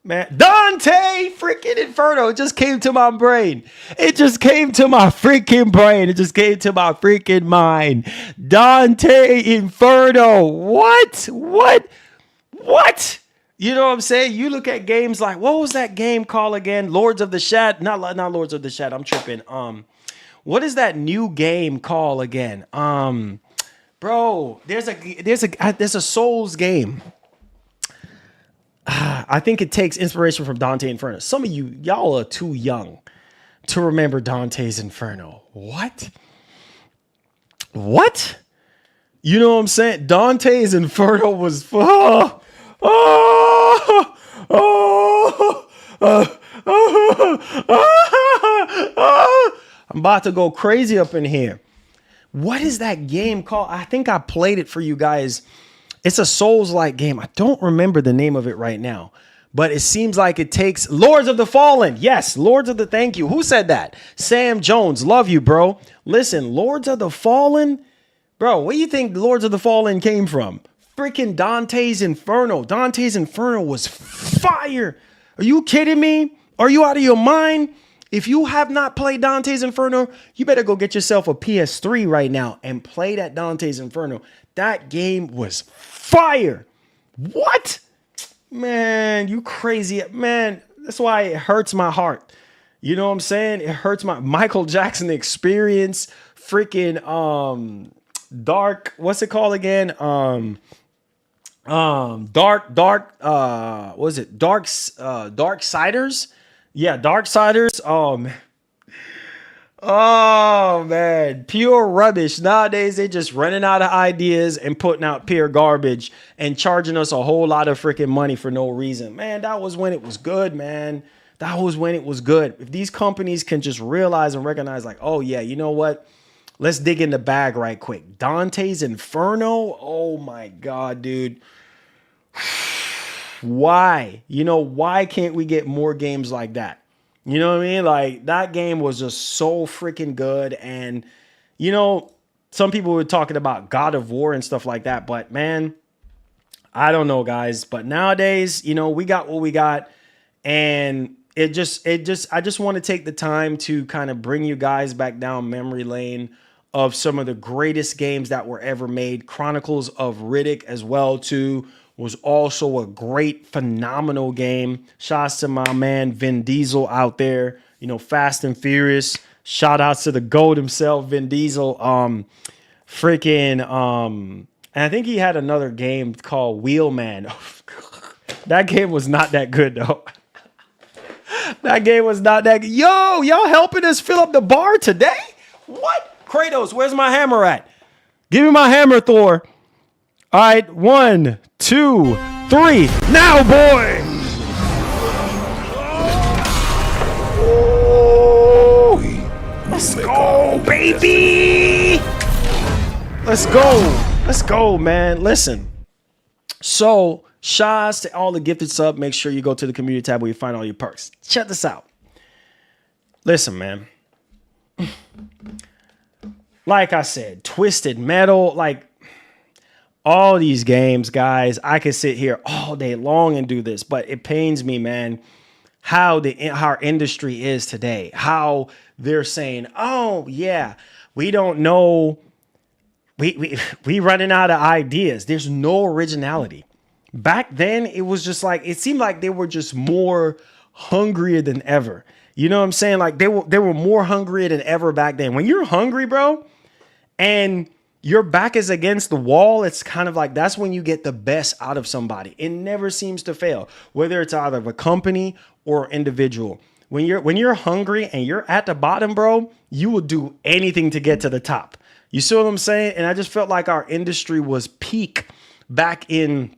man. Dante freaking Inferno. It just came to my brain. It just came to my freaking brain. It just came to my freaking mind. Dante Inferno. What? You know what I'm saying? You look at games like, what was that game called again? Lords of the Shadow. Not Lords of the Shadow. I'm tripping. What is that new game called again? Bro, there's a Souls game. I think it takes inspiration from Dante Inferno. Some of y'all are too young to remember Dante's Inferno. What? You know what I'm saying? Dante's Inferno was I'm about to go crazy up in here. What is that game called? I think I played it for you guys. It's a Souls-like game. I don't remember the name of it right now, but it seems like it takes Lords of the Fallen. Yes, thank you. Who said that? Sam Jones. Love you, bro. Listen, Lords of the Fallen. Bro, where do you think Lords of the Fallen came from? Freaking Dante's Inferno. Dante's Inferno was fire. Are you kidding me? Are you out of your mind? If you have not played Dante's Inferno, you better go get yourself a PS3 right now and play that Dante's Inferno. That game was fire. What? Man, you crazy. Man, that's why it hurts my heart. You know what I'm saying? It hurts my Michael Jackson Experience. Freaking Dark. What's it called again? Darksiders? Yeah, Darksiders. Oh man, pure rubbish. Nowadays they just running out of ideas and putting out pure garbage and charging us a whole lot of freaking money for no reason. Man, that was when it was good, man. That was when it was good. If these companies can just realize and recognize like, oh yeah, you know what? Let's dig in the bag right quick. Dante's Inferno. Oh my God, dude. Why? You know, why can't we get more games like that? You know what I mean? Like, that game was just so freaking good. And, you know, some people were talking about God of War and stuff like that. But, man, I don't know, guys. But nowadays, you know, we got what we got. And I just want to take the time to kind of bring you guys back down memory lane of some of the greatest games that were ever made. Chronicles of Riddick as well, too. Was also a great, phenomenal game. Shouts to my man Vin Diesel out there. You know, Fast and Furious. Shout outs to the GOAT himself, Vin Diesel. And I think he had another game called Wheelman. That game was not that good though. That game was not that good. Yo, y'all helping us fill up the bar today? What? Kratos, where's my hammer at? Give me my hammer, Thor. All right, 1, 2, 3. Now, boy! Let's go, baby! Let's go. Let's go, man. Listen. So, shouts to all the gifted sub. Make sure you go to the community tab where you find all your perks. Check this out. Listen, man. Like I said, Twisted Metal, like, all these games, guys, I could sit here all day long and do this, but it pains me, man, how our industry is today. How they're saying, oh, yeah, we don't know. We running out of ideas. There's no originality. Back then, it was just like, it seemed like they were just more hungrier than ever. You know what I'm saying? Like they were more hungrier than ever back then. When you're hungry, bro, and your back is against the wall, it's kind of like that's when you get the best out of somebody. It never seems to fail, whether it's either a company or individual. When you're hungry and you're at the bottom, bro, you will do anything to get to the top. You see what I'm saying? And I just felt like our industry was peak back in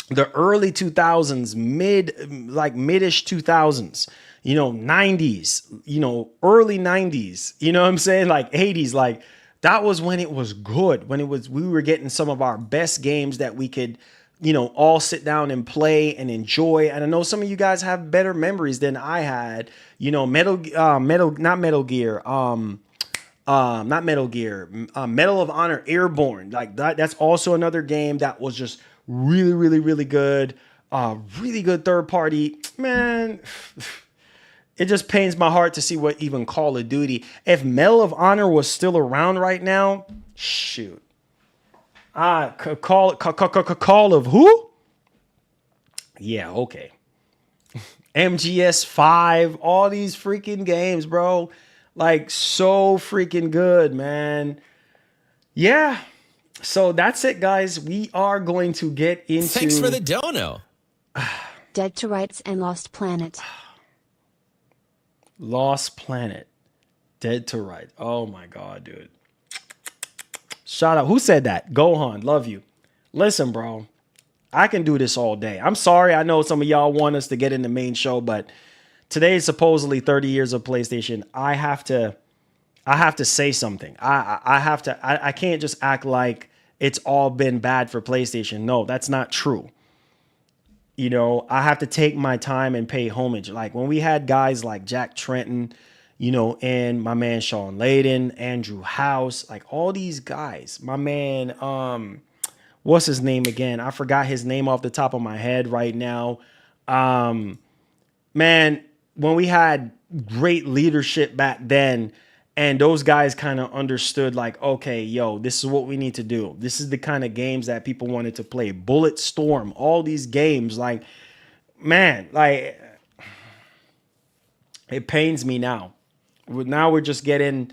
the early 2000s, mid-ish 2000s, you know, 90s, you know, early 90s, you know what I'm saying? Like 80s, like that was when it was good, when we were getting some of our best games that we could, you know, all sit down and play and enjoy. And I know some of you guys have better memories than I had, you know, Medal of Honor Airborne. Like that's also another game that was just really, really, really good. Really good third party, man. It just pains my heart to see what even Call of Duty. If Medal of Honor was still around right now, shoot. Call of who? Yeah, okay. MGS 5, all these freaking games, bro. Like, so freaking good, man. Yeah. So that's it, guys. We are going to get into... Thanks for the dono. Dead to Rights and Lost Planet. Lost Planet. Dead to Rights. Oh my God, dude. Shout out. Who said that? Gohan, love you. Listen, bro. I can do this all day. I'm sorry. I know some of y'all want us to get in the main show, but today is supposedly 30 years of PlayStation. I have to say something. I can't just act like it's all been bad for PlayStation. No, that's not true. You know, I have to take my time and pay homage. Like when we had guys like Jack Trenton, you know, and my man Sean Layden, Andrew House, like all these guys, my man, what's his name again? I forgot his name off the top of my head right now. Man, when we had great leadership back then, and those guys kind of understood like, okay, yo, this is what we need to do. This is the kind of games that people wanted to play. Bullet Storm, all these games, like, man, like, it pains me now. Now we're just getting,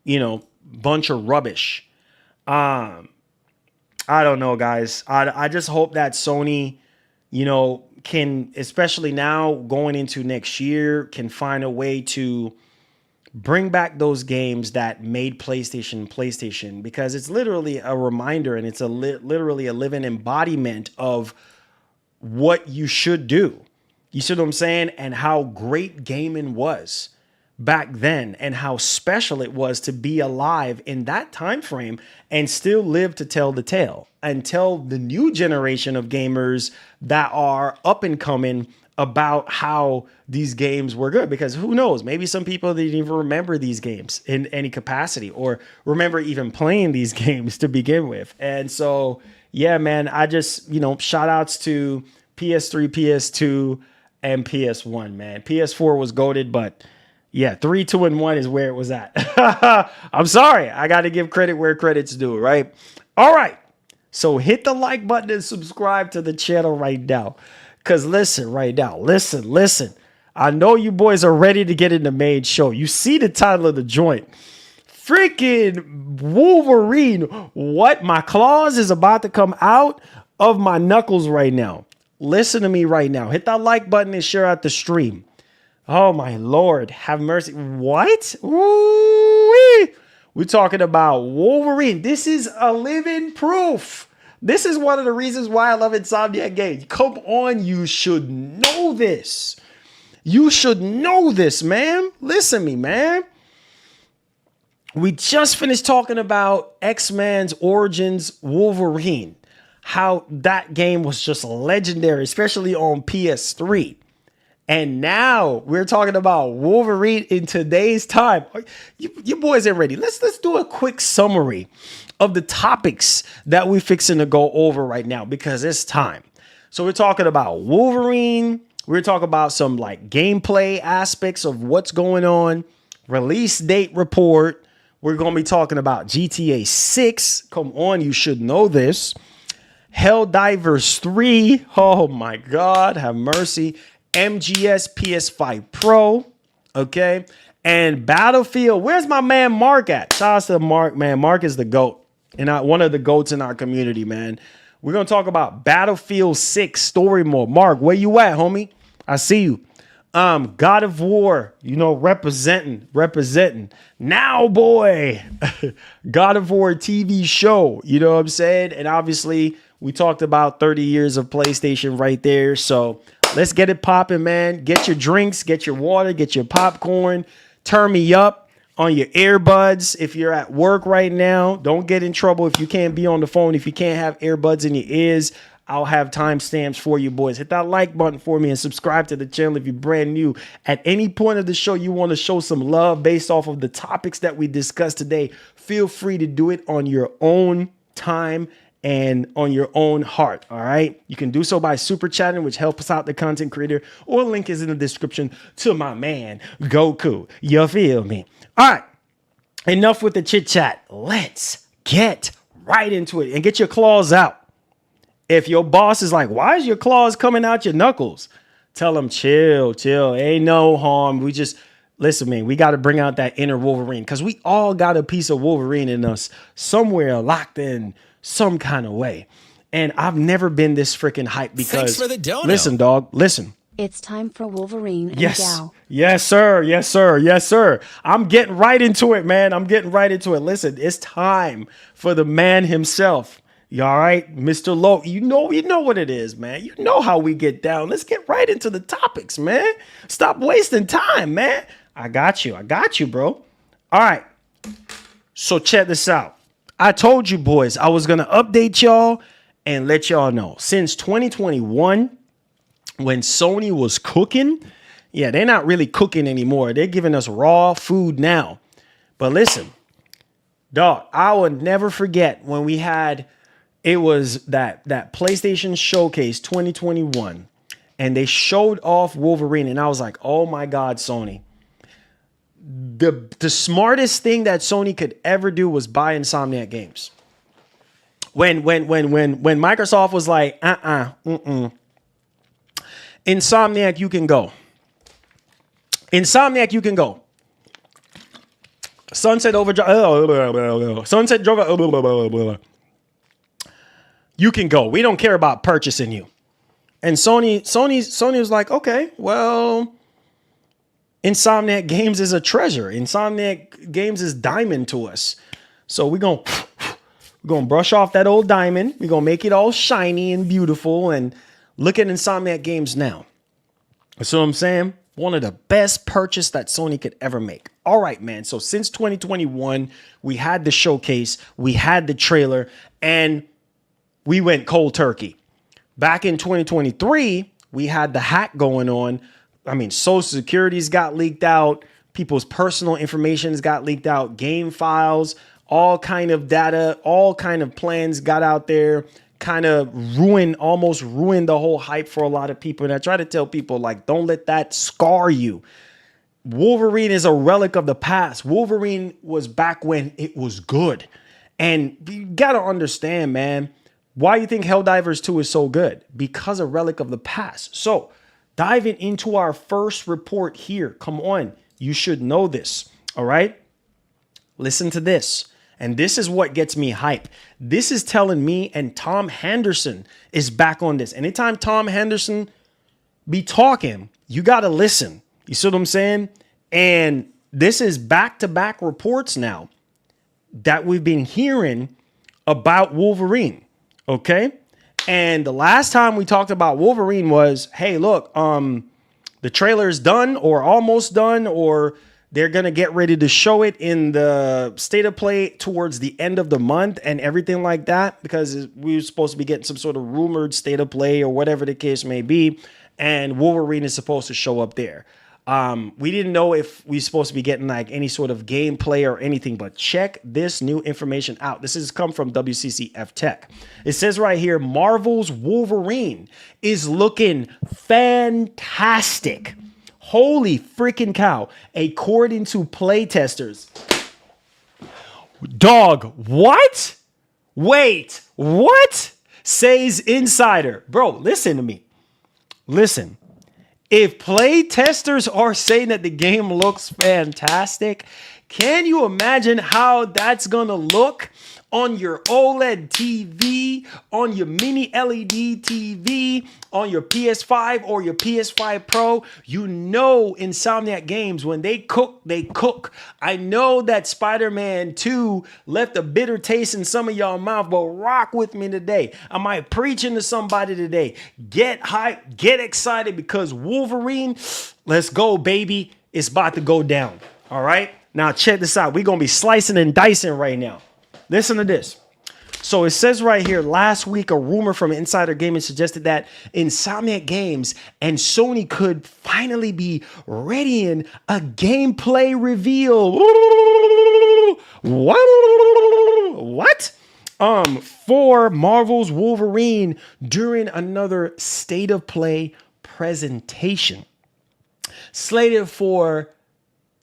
you know, bunch of rubbish. I don't know, guys. I just hope that Sony, you know, can, especially now going into next year, can find a way to bring back those games that made PlayStation, because it's literally a reminder and it's literally a living embodiment of what you should do. You see what I'm saying? And how great gaming was back then and how special it was to be alive in that time frame and still live to tell the tale and tell the new generation of gamers that are up and coming about how these games were good. Because who knows, maybe some people didn't even remember these games in any capacity or remember even playing these games to begin with. And so, yeah, man, I just, you know, shout outs to PS3, PS2, and PS1, man. PS4 was goated, but yeah, 3, 2, and 1 is where it was at. I'm sorry. I got to give credit where credit's due, right? All right. So hit the like button and subscribe to the channel right now. Because listen, right now, listen. I know you boys are ready to get in the main show. You see the title of the joint. Freaking Wolverine. What? My claws is about to come out of my knuckles right now. Listen to me right now. Hit that like button and share out the stream. Oh, my Lord. Have mercy. What? Ooh-wee. We're talking about Wolverine. This is a living proof. This is one of the reasons why I love Insomniac Games. Come on, you should know this. You should know this, man. Listen to me, man. We just finished talking about X-Men's Origins Wolverine. How that game was just legendary, especially on PS3. And now we're talking about Wolverine in today's time. You boys ain't ready. Let's do a quick summary of the topics that we're fixing to go over right now because it's time. So we're talking about Wolverine. We're talking about some like gameplay aspects of what's going on. Release date report. We're going to be talking about GTA 6. Come on, you should know this. Helldivers 3. Oh my God, have mercy. MGS PS5 Pro, okay, and Battlefield. Where's my man Mark at? Shout out to Mark, man. Mark is the GOAT and one of the GOATs in our community, man. We're gonna talk about Battlefield 6 story mode. Mark, where you at, homie? I see you. God of War, you know, representing. Now, boy, God of War TV show. You know what I'm saying? And obviously, we talked about 30 years of PlayStation right there. So let's get it popping, man. Get your drinks, get your water, get your popcorn. Turn me up on your earbuds. If you're at work right now, don't get in trouble if you can't be on the phone. If you can't have earbuds in your ears, I'll have timestamps for you boys. Hit that like button for me and subscribe to the channel if you're brand new. At any point of the show, you want to show some love based off of the topics that we discussed today, feel free to do it on your own time and on your own heart. All right. You can do so by super chatting, which helps out the content creator, or link is in the description to my man, Goku. You feel me? All right. Enough with the chit chat. Let's get right into it and get your claws out If your boss is like, why is your claws coming out your knuckles? Tell them, chill. Ain't no harm. We just, listen, man, we got to bring out that inner Wolverine because we all got a piece of Wolverine in us somewhere locked in some kind of way. And I've never been this freaking hyped because, thanks for the dono. Listen, dog, listen. It's time for Wolverine and Yes. Gal. Yes, sir. Yes, sir. Yes, sir. I'm getting right into it, man. I'm getting right into it. Listen, it's time for the man himself. You all right? Mr. Low, you know what it is, man. You know how we get down. Let's get right into the topics, man. Stop wasting time, man. I got you, bro. All right. So check this out. I told you boys I was going to update y'all and let y'all know. Since 2021, when Sony was cooking, yeah, they're not really cooking anymore. They're giving us raw food now. But listen, dog, I will never forget when we had, it was that PlayStation Showcase 2021, and they showed off Wolverine, and I was like, oh my God, Sony. The smartest thing that Sony could ever do was buy Insomniac Games. When Microsoft was like, Insomniac, you can go. Insomniac, you can go. Sunset Overdrive. Sunset Drive. You can go. We don't care about purchasing you. And Sony was like, okay, well, Insomniac Games is a treasure. Insomniac Games is diamond to us. So we're going to brush off that old diamond. We're going to make it all shiny and beautiful and look at Insomniac Games now. So I'm saying, one of the best purchase that Sony could ever make. All right, man. So since 2021, we had the showcase, we had the trailer, and we went cold turkey. Back in 2023, we had the hack going on. I mean, social securities got leaked out. People's personal informations got leaked out. Game files, all kind of data, all kind of plans got out there. Kind of almost ruined the whole hype for a lot of people. And I try to tell people, like, don't let that scar you. Wolverine is a relic of the past. Wolverine was back when it was good. And you got to understand, man, why you think Helldivers 2 is so good? Because a relic of the past. So diving into our first report here. Come on. You should know this. All right. Listen to this. And this is what gets me hype. This is telling me, and Tom Henderson is back on this. Anytime Tom Henderson be talking, you got to listen. You see what I'm saying? And this is back-to-back reports now that we've been hearing about Wolverine. Okay? And the last time we talked about Wolverine was, hey, look, the trailer is done or almost done, or they're going to get ready to show it in the state of play towards the end of the month and everything like that, because we were supposed to be getting some sort of rumored state of play or whatever the case may be. And Wolverine is supposed to show up there. We didn't know if we were supposed to be getting like any sort of gameplay or anything, but check this new information out. This has come from WCCF Tech. It says right here, Marvel's Wolverine is looking fantastic. Holy freaking cow. According to playtesters. Dog, what? Wait, what? Says Insider. Bro, listen to me. Listen. If playtesters are saying that the game looks fantastic, can you imagine how that's going to look on your OLED TV, on your mini LED TV, on your PS5 or your PS5 Pro? You know Insomniac Games, when they cook, they cook. I know that Spider-Man 2 left a bitter taste in some of y'all mouth, but rock with me today. I might preaching to somebody today. Get hyped, get excited, because Wolverine, let's go, baby. It's about to go down. All right? Now check this out. We're going to be slicing and dicing right now. Listen to this. So it says right here, last week, a rumor from Insider Gaming suggested that Insomniac Games and Sony could finally be readying a gameplay reveal. What? For Marvel's Wolverine during another state of play presentation slated for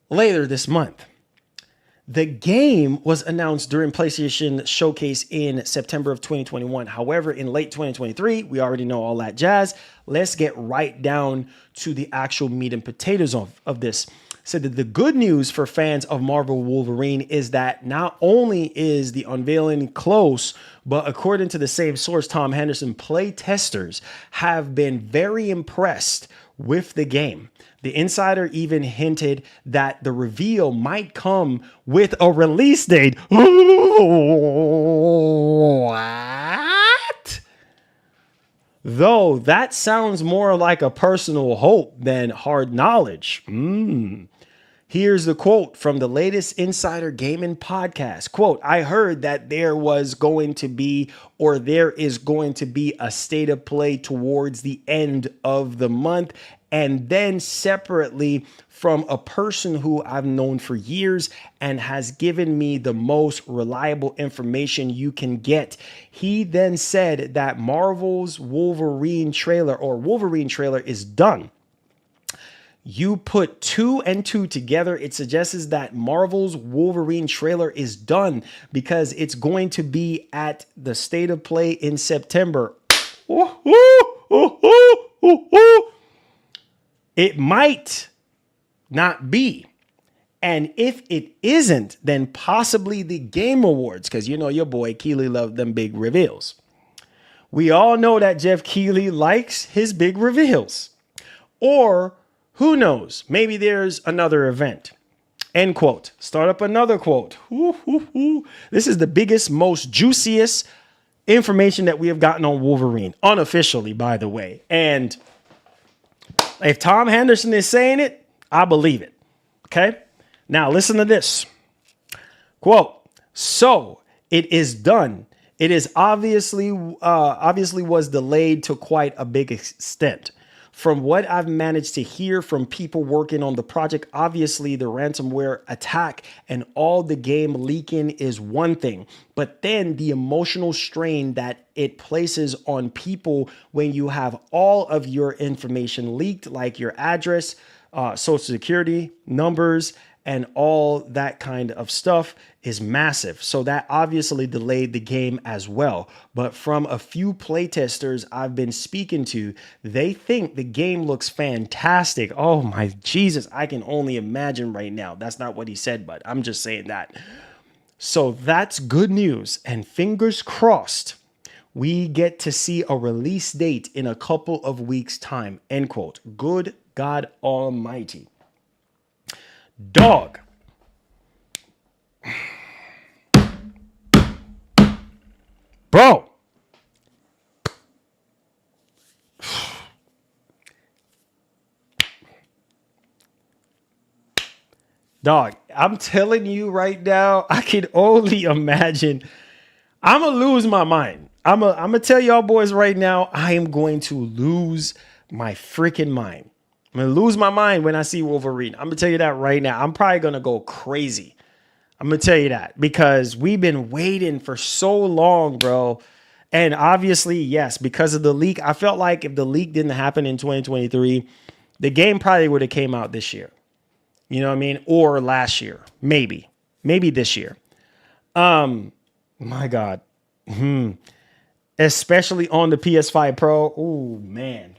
later this month. The game was announced during PlayStation Showcase in September of 2021. However, in late 2023, we already know all that jazz. Let's get right down to the actual meat and potatoes of this. So the good news for fans of Marvel Wolverine is that not only is the unveiling close, but according to the same source, Tom Henderson, playtesters have been very impressed with the game. The insider even hinted that the reveal might come with a release date. What? Though that sounds more like a personal hope than hard knowledge. Here's the quote from the latest Insider Gaming podcast. Quote, I heard that there is going to be a state of play towards the end of the month. And then separately from a person who I've known for years and has given me the most reliable information you can get. He then said that Marvel's Wolverine trailer is done. You put 2 and 2 together, it suggests that Marvel's Wolverine trailer is done because it's going to be at the State of Play in September. It might not be. And if it isn't, then possibly the Game Awards, because you know your boy Keeley loved them big reveals. We all know that Jeff Keighley likes his big reveals. Or who knows? Maybe there's another event. End quote. Start up another quote. This is the biggest, most juiciest information that we have gotten on Wolverine, unofficially, by the way. And if Tom Henderson is saying it, I believe it. Okay. Now listen to this. Quote, so it is done. It is obviously was delayed to quite a big extent. From what I've managed to hear from people working on the project, obviously the ransomware attack and all the game leaking is one thing, but then the emotional strain that it places on people when you have all of your information leaked, like your address, social security numbers, and all that kind of stuff is massive. So that obviously delayed the game as well. But from a few playtesters I've been speaking to, they think the game looks fantastic. Oh my Jesus, I can only imagine right now. That's not what he said, but I'm just saying that. So that's good news. And fingers crossed, we get to see a release date in a couple of weeks' time. End quote. Good God Almighty. Dog. Bro. Dog, I'm telling you right now, I can only imagine. I'm going to lose my mind. I'm going to tell y'all boys right now, I am going to lose my freaking mind. I'm going to lose my mind when I see Wolverine. I'm going to tell you that right now. I'm probably going to go crazy. I'm going to tell you that because we've been waiting for so long, bro. And obviously, yes, because of the leak, I felt like if the leak didn't happen in 2023, the game probably would have came out this year. You know what I mean? Or last year. Maybe this year. My God. Especially on the PS5 Pro. Oh, man.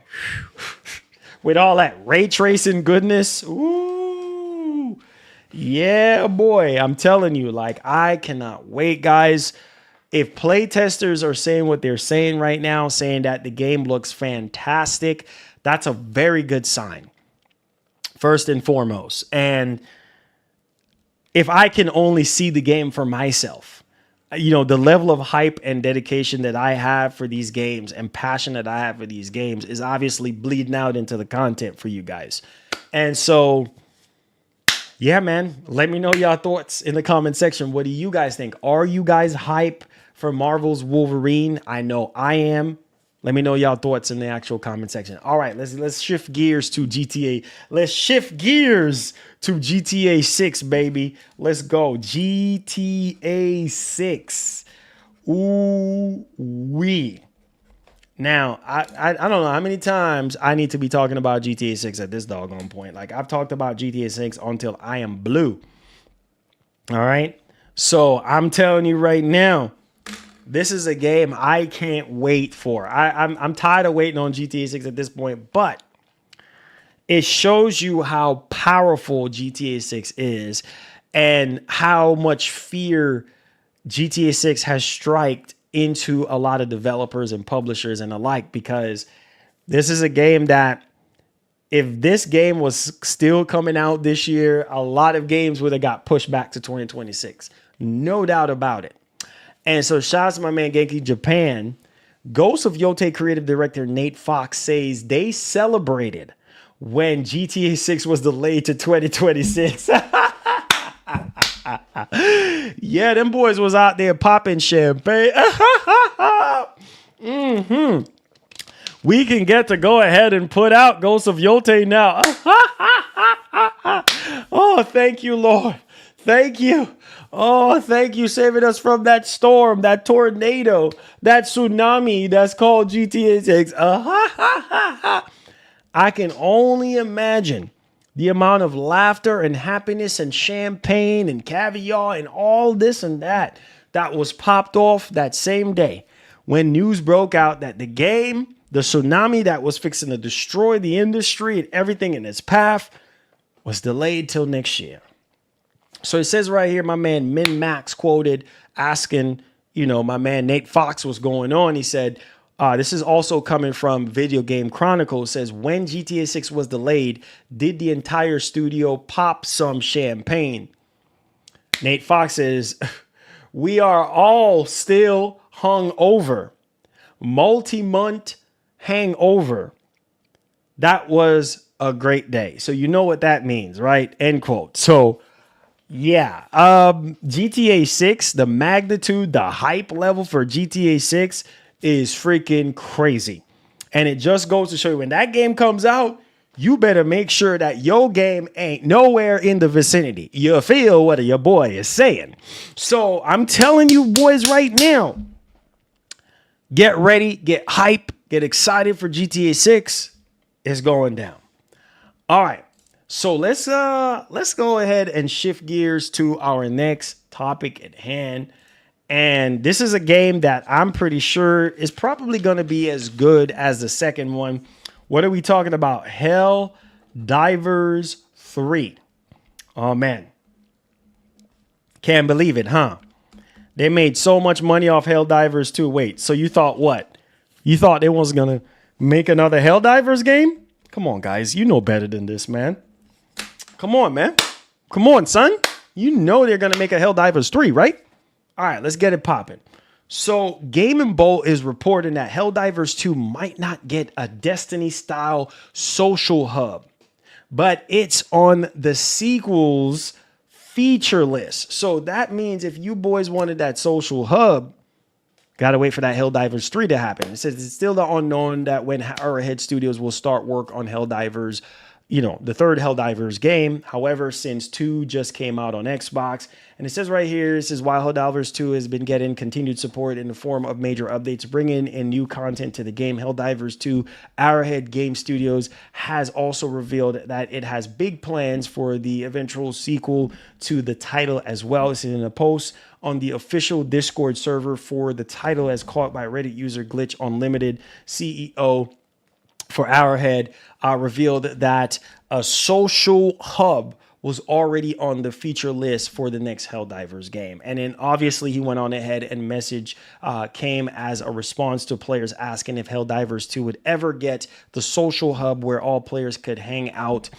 With all that ray tracing goodness. Ooh. Yeah, boy. I'm telling you, like, I cannot wait, guys. If playtesters are saying what they're saying right now, saying that the game looks fantastic, that's a very good sign. First and foremost. And if I can only see the game for myself, you know, the level of hype and dedication that I have for these games and passion that I have for these games is obviously bleeding out into the content for you guys. And so, yeah, man, let me know your thoughts in the comment section. What do you guys think? Are you guys hype for Marvel's Wolverine? I know I am. Let me know y'all thoughts in the actual comment section. All right, let's shift gears to GTA. Let's shift gears to GTA 6, baby. Let's go. GTA 6. Ooh-wee. Now, I don't know how many times I need to be talking about GTA 6 at this doggone point. Like, I've talked about GTA 6 until I am blue. All right. So I'm telling you right now, this is a game I can't wait for. I'm tired of waiting on GTA 6 at this point, but it shows you how powerful GTA 6 is and how much fear GTA 6 has striked into a lot of developers and publishers and alike, because this is a game that, if this game was still coming out this year, a lot of games would have got pushed back to 2026. No doubt about it. And so shout out to my man Genki Japan. Ghost of Yote creative director Nate Fox says they celebrated when GTA 6 was delayed to 2026. Yeah, them boys was out there popping champagne. We can get to go ahead and put out Ghost of Yote now. Oh, thank you, Lord. Thank you. Oh, thank you, saving us from that storm, that tornado, that tsunami that's called GTA 6. I can only imagine the amount of laughter and happiness and champagne and caviar and all this and that was popped off that same day when news broke out that the game, the tsunami that was fixing to destroy the industry and everything in its path, was delayed till next year. So it says right here, my man Min Max quoted asking, my man Nate Fox what's going on. He said, this is also coming from Video Game Chronicles. Says, when GTA 6 was delayed, did the entire studio pop some champagne? Nate Fox says, we are all still hung over. Multi-month hangover. That was a great day. So you know what that means, right? End quote. So yeah, GTA 6, the magnitude, the hype level for GTA 6 is freaking crazy. And it just goes to show you, when that game comes out, you better make sure that your game ain't nowhere in the vicinity. You feel what your boy is saying. So I'm telling you boys right now, get ready, get hype, get excited for GTA 6. It's going down. All right. So let's go ahead and shift gears to our next topic at hand. And this is a game that I'm pretty sure is probably going to be as good as the second one. What are we talking about? Helldivers 3. Oh man. Can't believe it, huh? They made so much money off Helldivers 2. Wait, so you thought what? You thought they was going to make another Helldivers game? Come on, guys. You know better than this, man. Come on, man. Come on, son. You know they're going to make a Helldivers 3, right? All right, let's get it popping. So Game & Bolt is reporting that Helldivers 2 might not get a Destiny-style social hub, but it's on the sequel's feature list. So that means if you boys wanted that social hub, got to wait for that Helldivers 3 to happen. It says it's still the unknown that when Arrowhead Studios will start work on Helldivers, the third Helldivers game. However, since 2 just came out on Xbox, and it says right here, it says while Helldivers 2 has been getting continued support in the form of major updates, bringing in new content to the game, Helldivers 2 Arrowhead Game Studios has also revealed that it has big plans for the eventual sequel to the title as well. This is in a post on the official Discord server for the title as caught by Reddit user Glitch Unlimited. CEO for Arrowhead revealed that a social hub was already on the feature list for the next Helldivers game. And then obviously he went on ahead and message came as a response to players asking if Helldivers 2 would ever get the social hub where all players could hang out,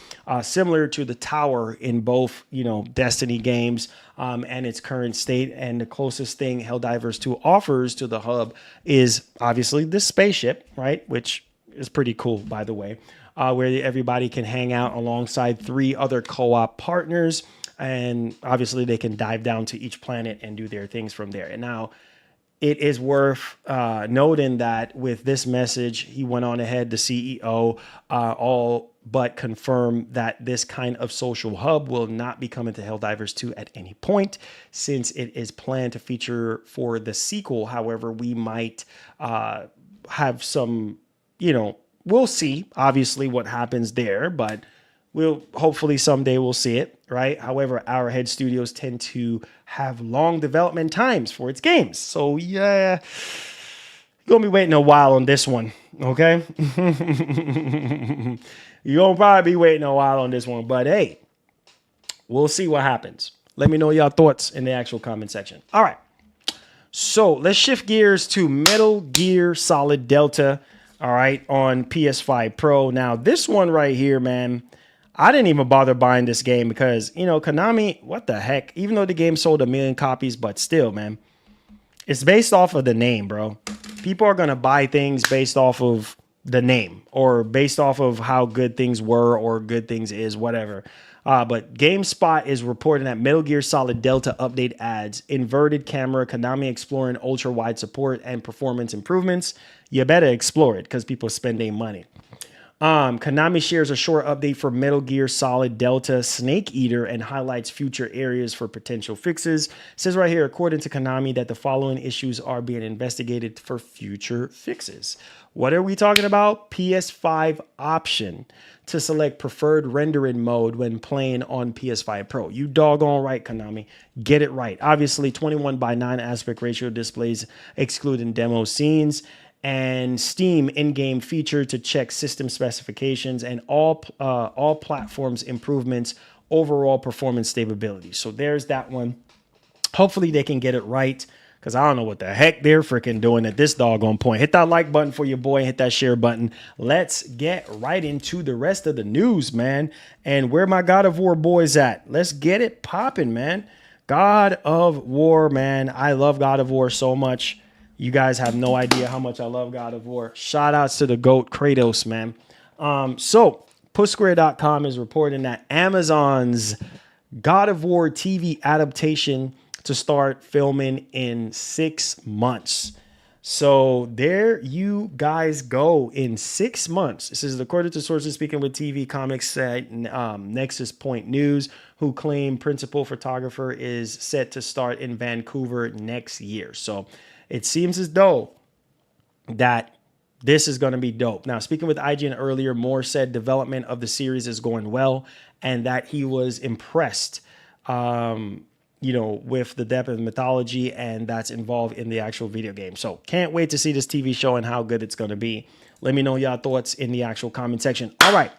similar to the tower in both, Destiny games and its current state. And the closest thing Helldivers 2 offers to the hub is obviously this spaceship, right? Which is pretty cool, by the way, where everybody can hang out alongside 3 other co-op partners. And obviously they can dive down to each planet and do their things from there. And now it is worth noting that with this message, he went on ahead, the CEO, all but confirmed that this kind of social hub will not be coming to Helldivers 2 at any point, since it is planned to feature for the sequel. However, we might have some, we'll see obviously what happens there, but hopefully someday we'll see it. right? However, Arrowhead Studios tend to have long development times for its games. So yeah, you're gonna be waiting a while on this one, okay? You're gonna probably be waiting a while on this one, but hey, we'll see what happens. Let me know your thoughts in the actual comment section. All right. So let's shift gears to Metal Gear Solid Delta, all right, on PS5 Pro. Now, this one right here, man, I didn't even bother buying this game because, you know, Konami, what the heck? Even though the game sold 1 million copies, but still, man, it's based off of the name, bro. People are going to buy things based off of the name or based off of how good things were or good things is, whatever. But GameSpot is reporting that Metal Gear Solid Delta update adds inverted camera, Konami exploring ultra-wide support and performance improvements. You better explore it because people spend their money. Konami shares a short update for Metal Gear Solid Delta Snake Eater and highlights future areas for potential fixes. It says right here, according to Konami, that the following issues are being investigated for future fixes. What are we talking about? PS5 option to select preferred rendering mode when playing on PS5 Pro. You doggone right, Konami. Get it right. Obviously, 21:9 aspect ratio displays excluding demo scenes, and Steam in-game feature to check system specifications and all platforms improvements, overall performance stability. So there's that one. Hopefully they can get it right, because I don't know what the heck they're freaking doing at this doggone point. Hit that like button for your boy. Hit that share button. Let's get right into the rest of the news, man. And where my God of War boys at? Let's get it popping, man. God of War, man. I love God of War so much. You guys have no idea how much I love God of War. Shout outs to the GOAT Kratos, man. So PushSquare.com is reporting that Amazon's God of War TV adaptation to start filming in 6 months. So there you guys go, in 6 months. This is according to sources speaking with TV comics site Nexus Point News, who claim principal photographer is set to start in Vancouver next year. So it seems as though that this is going to be dope. Now, speaking with IGN earlier, Moore said development of the series is going well and that he was impressed, with the depth of mythology and that's involved in the actual video game. So can't wait to see this TV show and how good it's going to be. Let me know y'all thoughts in the actual comment section. All right.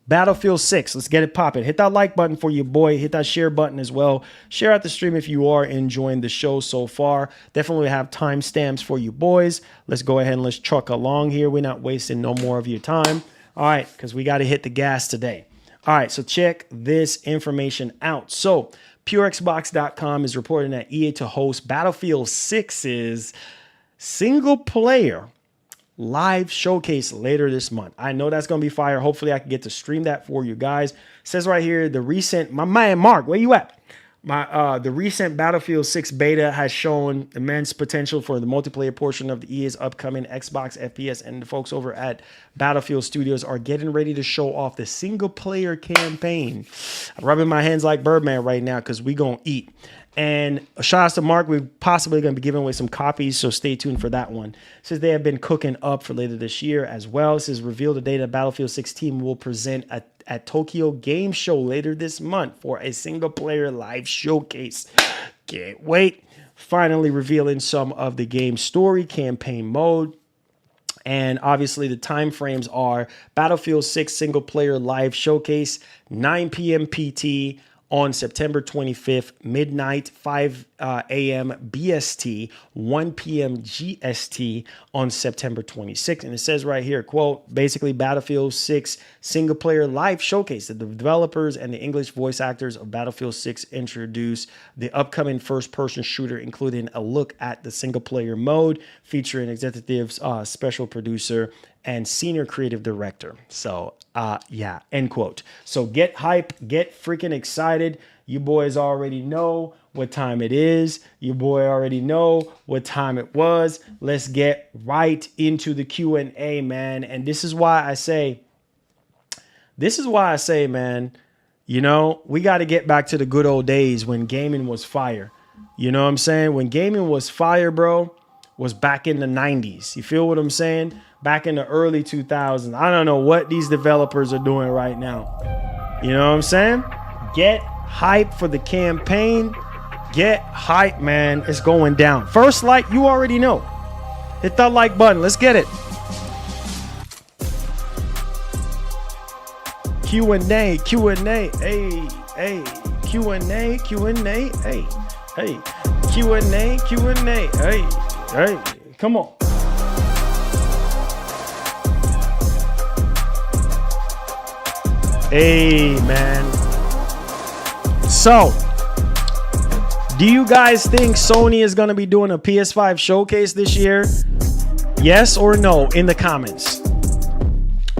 Battlefield 6. Let's get it popping. Hit that like button for your boy. Hit that share button as well. Share out the stream if you are enjoying the show so far. Definitely have timestamps for you boys. Let's go ahead and let's truck along here. We're not wasting no more of your time. All right, because we got to hit the gas today. All right, so check this information out. So PureXbox.com is reporting that EA to host Battlefield 6's single player live showcase later this month. I know that's going to be fire. Hopefully I can get to stream that for you guys. It says right here, my man Mark, where you at? The recent Battlefield 6 beta has shown immense potential for the multiplayer portion of the EA's upcoming Xbox FPS, and the folks over at Battlefield Studios are getting ready to show off the single player campaign. I'm rubbing my hands like Birdman right now because we gonna eat. And shout out to Mark. We're possibly going to be giving away some copies, so stay tuned for that one. It says they have been cooking up for later this year as well. It says reveal the data Battlefield 6 team will present at Tokyo Game Show later this month for a single player live showcase. Can't wait. Finally revealing some of the game story, campaign mode. And obviously the time frames are Battlefield 6 single player live showcase, 9 p.m. PT, on September 25th, midnight, 5 a.m. BST, 1 p.m. GST on September 26th. And it says right here, quote, basically Battlefield 6 single player live showcase. The developers and the English voice actors of Battlefield 6 introduce the upcoming first person shooter, including a look at the single player mode featuring executive special producer and senior creative director. So yeah, end quote. So get hype, get freaking excited. You boys already know what time it is. You boy already know what time it was. Let's get right into the Q&A, man. And this is why I say, man, you know, we got to get back to the good old days when gaming was fire. You know what I'm saying? When gaming was fire, bro, was back in the 90s. You feel what I'm saying? Back in the early 2000s. I don't know what these developers are doing right now. You know what I'm saying? Get hype for the campaign. Get hype, man. It's going down. First like, you already know. Hit that like button. Let's get it. Q&A, Q&A, hey, hey. Q&A, Q&A, hey, hey. Q&A, Q&A, hey, hey. Come on. Hey, man. So, do you guys think Sony is going to be doing a PS5 showcase this year? Yes or no in the comments.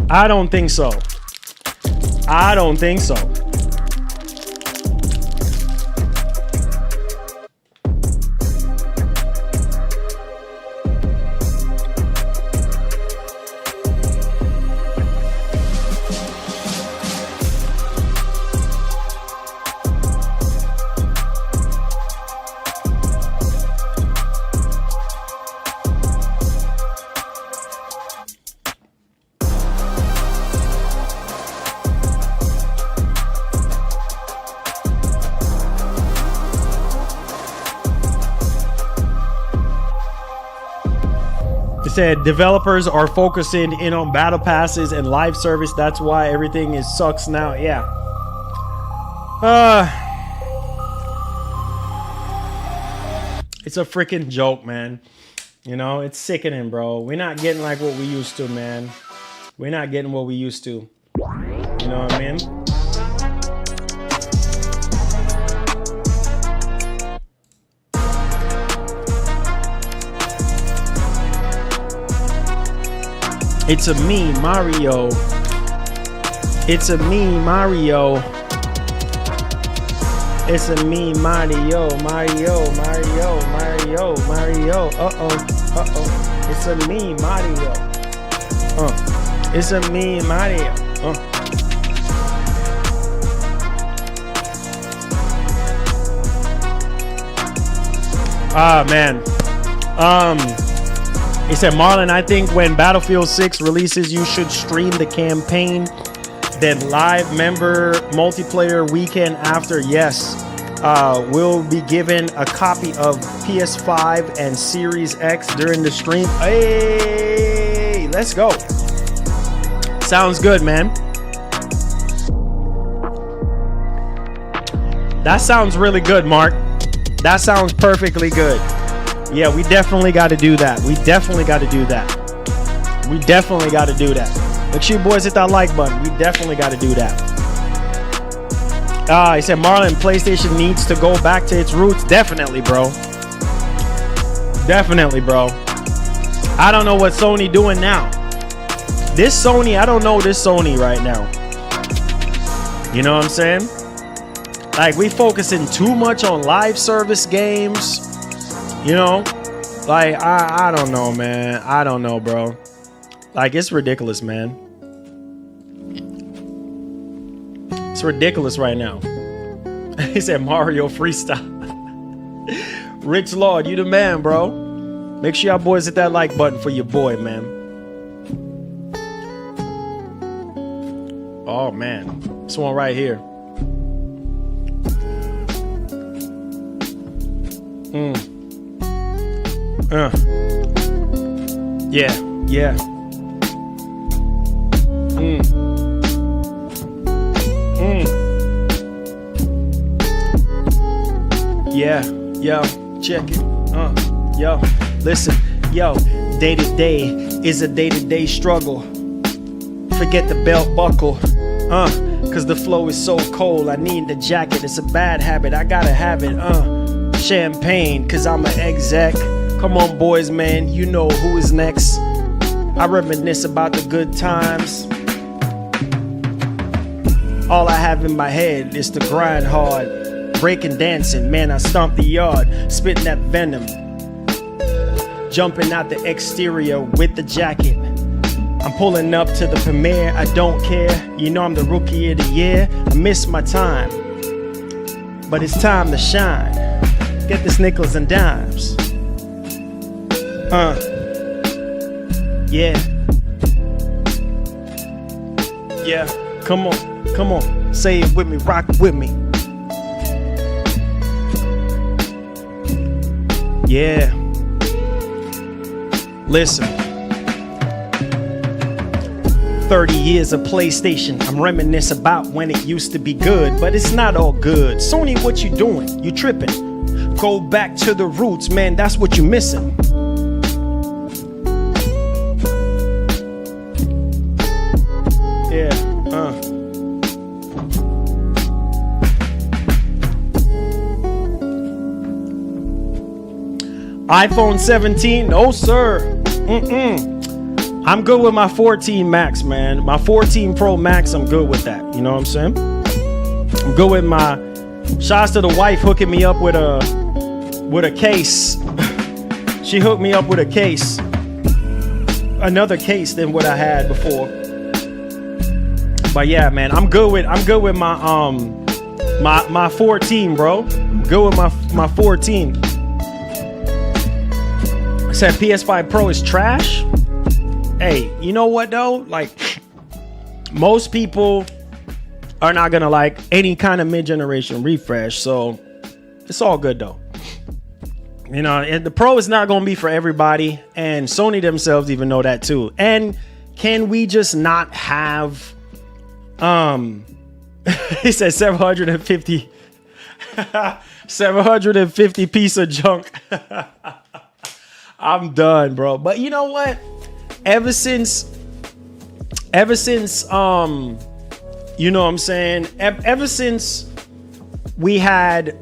I don't think so. I don't think so. Said developers are focusing in on battle passes and live service. That's why everything is sucks now. Yeah. It's a freaking joke, man. You know, it's sickening, bro. We're not getting like what we used to, man. We're not getting what we used to. You know what I mean? It's a me, Mario. It's a me, Mario. It's a me, Mario, Mario, Mario, Mario, Mario. Uh-oh, uh-oh. It's a me, Mario. It's a me, Mario. Ah, man. He said, Marlon, I think when Battlefield 6 releases, you should stream the campaign, then live member multiplayer weekend after. Yes, we'll be given a copy of PS5 and Series X during the stream. Hey, let's go. Sounds good, man. That sounds really good, Mark. That sounds perfectly good. Yeah, we definitely got to do that. We definitely got to do that. We definitely got to do that. Make sure you boys hit that like button. We definitely got to do that. He said, Marlon, PlayStation needs to go back to its roots. Definitely, bro. Definitely, bro. I don't know what Sony doing now. This Sony, I don't know this Sony right now. You know what I'm saying? Like, we focusing too much on live service games. You know, like, I don't know, man. I don't know, bro. Like, it's ridiculous, man. It's ridiculous right now. He said Mario freestyle. Rich Lord, you the man, bro. Make sure y'all boys hit that like button for your boy, man. Oh, man. This one right here. Yeah, yeah. Yeah, yo, check it. Yo, listen, yo, day to day is a day-to-day struggle. Forget the belt buckle, cause the flow is so cold. I need the jacket, it's a bad habit, I gotta have it, Champagne, cause I'm an exec. Come on, boys, man, you know who is next. I reminisce about the good times. All I have in my head is to grind hard. Breaking, dancing, man, I stomp the yard. Spitting that venom. Jumping out the exterior with the jacket. I'm pulling up to the premiere, I don't care. You know I'm the rookie of the year. I miss my time, but it's time to shine. Get this nickels and dimes. Yeah. Yeah, come on, say it with me, rock with me. Yeah. Listen. 30 years of PlayStation. I'm reminisce about when it used to be good, but it's not all good. Sony, what you doing? You tripping. Go back to the roots, man. That's what you missing. Yeah. iPhone 17, no sir. I'm good with my 14 Max, man. My 14 Pro Max, I'm good with that. You know what I'm saying? I'm good with my. Shouts to the wife hooking me up with a case. She hooked me up with a case, another case than what I had before. But yeah, man, I'm good with my 14, bro. I'm good with my 14. I said PS5 Pro is trash. Hey, you know what though? Like, most people are not gonna like any kind of mid-generation refresh, so it's all good though. You know, and the Pro is not gonna be for everybody, and Sony themselves even know that too. And can we just not have he said 750 750 piece of junk. I'm done, bro. But you know what? Ever since you know what I'm saying? Ever since we had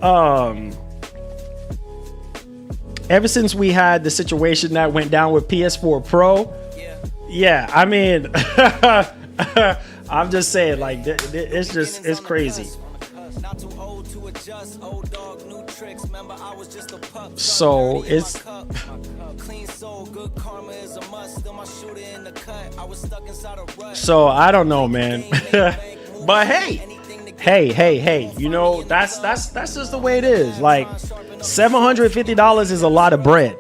the situation that went down with PS4 Pro, yeah, I mean, I'm just saying, like, it's crazy. So it's so I don't know, man. But hey, you know, that's just the way it is. Like, $750 is a lot of bread.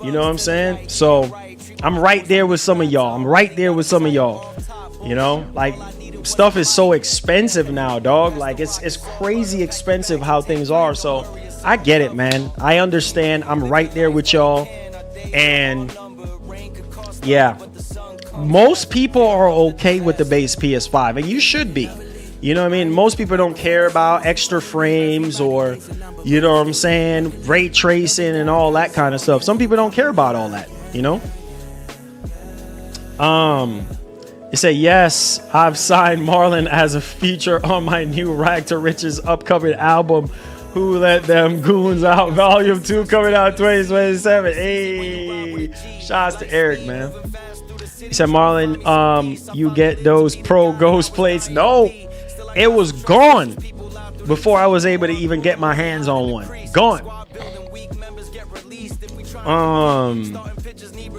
You know what I'm saying? So I'm right there with some of y'all. You know, like, stuff is so expensive now, dog. Like, it's crazy expensive how things are. So I get it, man. I understand. I'm right there with y'all. And yeah, most people are okay with the base PS5, and you should be. You know what I mean? Most people don't care about extra frames or, you know what I'm saying, ray tracing and all that kind of stuff. Some people don't care about all that, you know? It said, yes, I've signed Marlon as a feature on my new Rag to Riches upcoming album, Who Let Them Goons Out, Volume 2, coming out 2027. Hey, shouts to Eric, man. He said, Marlon, you get those Pro Ghost plates? No, it was gone before I was able to even get my hands on one. Gone.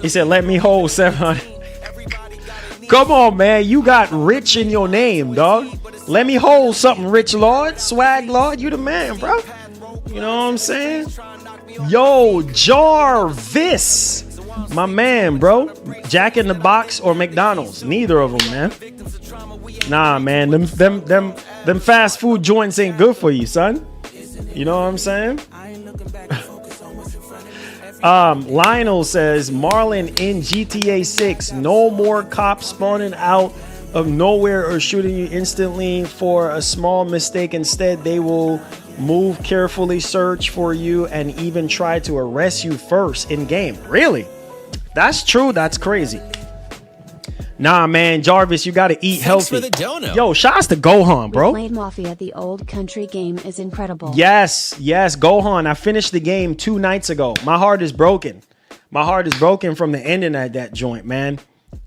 He said, let me hold 700. Come on, man. You got Rich in your name, dog. Let me hold something, Rich Lord. Swag Lord. You the man, bro. You know what I'm saying? Yo, Jarvis. My man, bro. Jack in the Box or McDonald's. Neither of them, man. Nah, man. Them fast food joints ain't good for you, son. You know what I'm saying? Lionel says, Marlon in GTA 6, no more cops spawning out of nowhere or shooting you instantly for a small mistake. Instead, they will move carefully, search for you, and even try to arrest you first in game. Really? That's true. That's crazy. Nah, man, Jarvis, you gotta eat healthy. For the dono. Yo, shouts to Gohan, bro. Blade Mafia, the old country game, is incredible. Yes, Gohan. I finished the game 2 nights ago. My heart is broken. My heart is broken from the ending at that joint, man.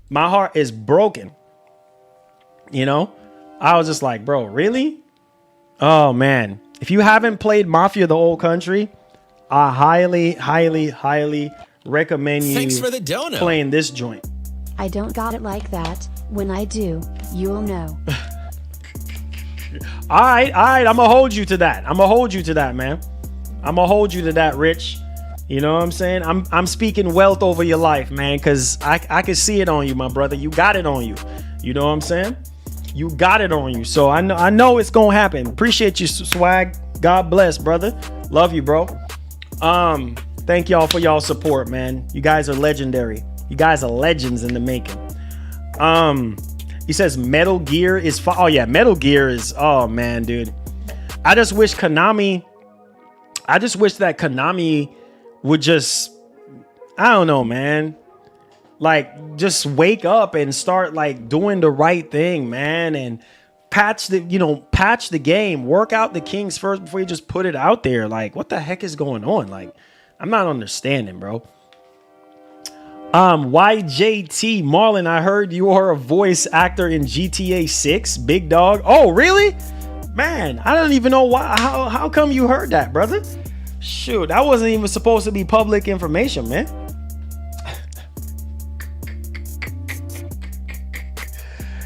My heart is broken. You know, I was just like, bro, really? Oh man, if you haven't played Mafia, the old country, I highly recommend you for the dono. Playing this joint. I don't got it like that. When I do, you'll know. All right. I'm gonna hold you to that. man. I'm gonna hold you to that, Rich. You know what I'm saying? I'm speaking wealth over your life, man, because I can see it on you, my brother. You got it on you. You know what I'm saying? You got it on you. So I know it's gonna happen. Appreciate you, Swag. God bless, brother. Love you, bro. Thank y'all for y'all support, man. You guys are legendary. You guys are legends in the making. He says Metal Gear is oh yeah, Metal Gear is, oh man, dude. I just wish that Konami would just, I don't know, man. Like, just wake up and start like doing the right thing, man, and patch the game, work out the kinks first before you just put it out there. Like, what the heck is going on? Like, I'm not understanding, bro. YJT Marlon, I heard you are a voice actor in GTA 6, big dog. Oh, really? Man, I don't even know why. How come you heard that, brother? Shoot, that wasn't even supposed to be public information, man.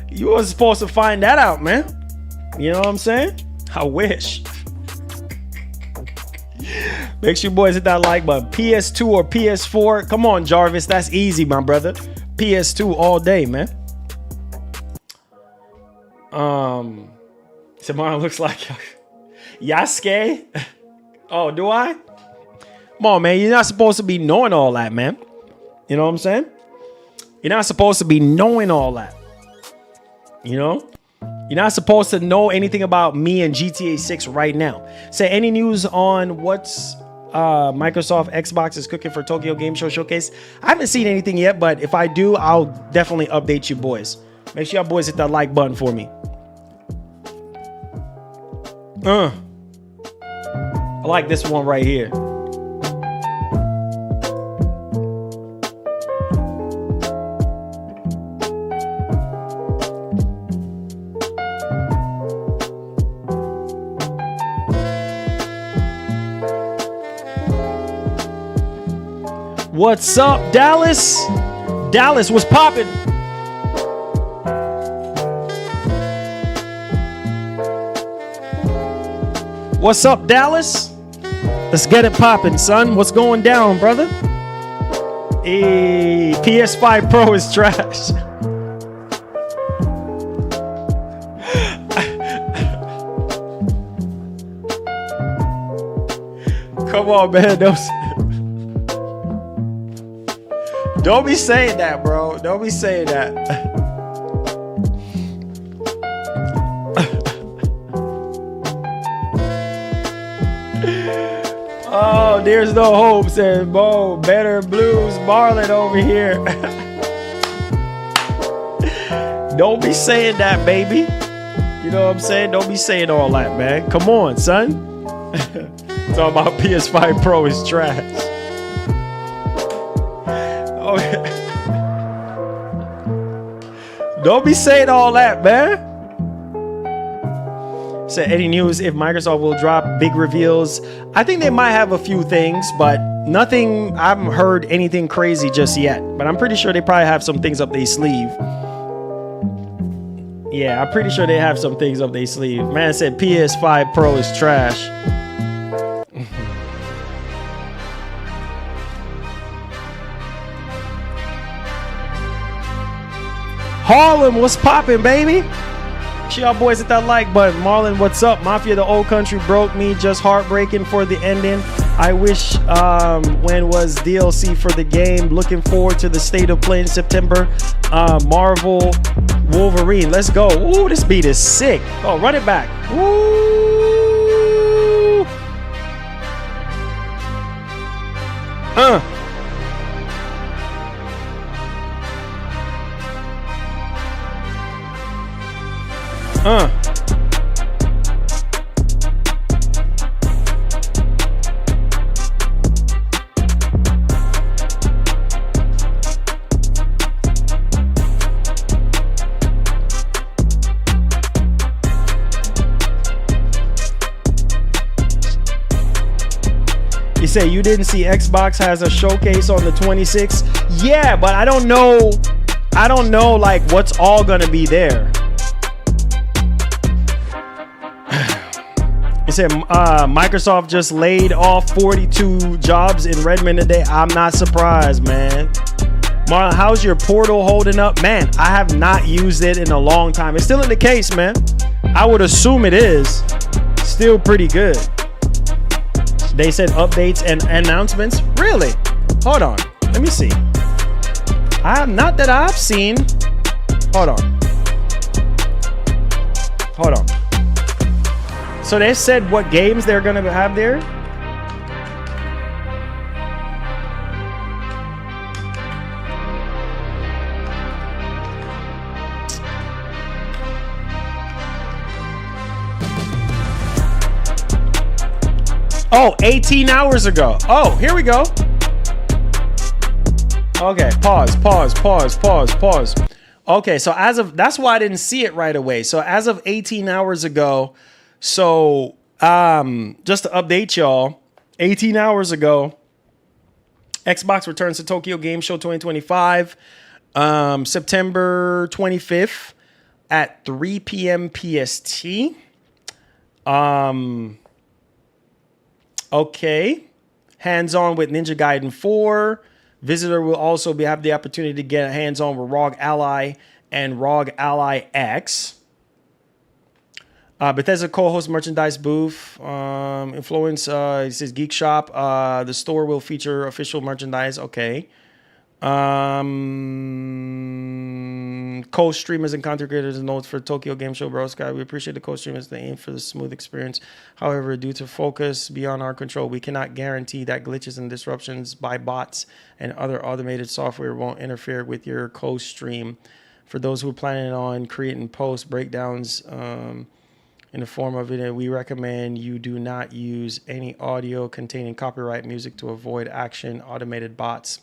You were supposed to find that out, man. You know what I'm saying? I wish. Make sure you boys hit that like button. PS2 or PS4. Come on, Jarvis. That's easy, my brother. PS2 all day, man. Tomorrow looks like Yasuke. Oh, do I? Come on, man. You're not supposed to be knowing all that, man. You know what I'm saying? You're not supposed to be knowing all that. You know? You're not supposed to know anything about me and GTA 6 right now. Say any news on what's Microsoft Xbox is cooking for Tokyo Game Show Showcase. I haven't seen anything yet, but if I do, I'll definitely update you boys. Make sure y'all boys hit that like button for me. I like this one right here. What's up, Dallas? Dallas, what's poppin'? What's up, Dallas? Let's get it poppin', son. What's going down, brother? Hey, PS5 Pro is trash. Come on, man. Don't be saying that, bro. Don't be saying that. Oh, there's no hope, says Bo. Better Blues Marlon over here. Don't be saying that, baby. You know what I'm saying? Don't be saying all that, man. Come on, son. Talking about PS5 Pro is trash. Oh, don't be saying all that, man. So any news if Microsoft will drop big reveals? I think they might have a few things, but nothing. I haven't heard anything crazy just yet, but I'm pretty sure they probably have some things up their sleeve. Yeah, I'm pretty sure they have some things up their sleeve. Man said PS5 Pro is trash. Harlem, what's poppin', baby? Sure, y'all boys hit that like button. Marlon, what's up? Mafia, the old country broke me. Just heartbreaking for the ending. I wish when was DLC for the game. Looking forward to the state of play in September. Marvel Wolverine. Let's go. Ooh, this beat is sick. Oh, run it back. Ooh. You say you didn't see Xbox has a showcase on the 26th? Yeah, but I don't know like what's all gonna be there. You said Microsoft just laid off 42 jobs in Redmond today. I'm not surprised, man. Marlon, how's your portal holding up? Man, I have not used it in a long time. It's still in the case, man. I would assume it is. Still pretty good. They said updates and announcements. Really? Hold on. Let me see. Not that I've seen. Hold on. So they said what games they're gonna have there. Oh, 18 hours ago. Oh, here we go. Okay, pause. Okay, so that's why I didn't see it right away. So as of 18 hours ago, so just to update y'all, 18 hours ago, Xbox returns to Tokyo Game Show 2025, September 25th at 3 p.m. PST. Okay, hands-on with Ninja Gaiden 4. Visitor will also have the opportunity to get hands-on with ROG Ally and ROG Ally X. Bethesda co-host merchandise booth. Influence, it says Geek Shop. The store will feature official merchandise. Okay. Co-streamers and content creators and notes for Tokyo Game Show, bro. Sky, we appreciate the co-streamers. They aim for the smooth experience. However, due to focus beyond our control, we cannot guarantee that glitches and disruptions by bots and other automated software won't interfere with your co-stream. For those who are planning on creating post breakdowns in the form of it, we recommend you do not use any audio containing copyright music to avoid action automated bots.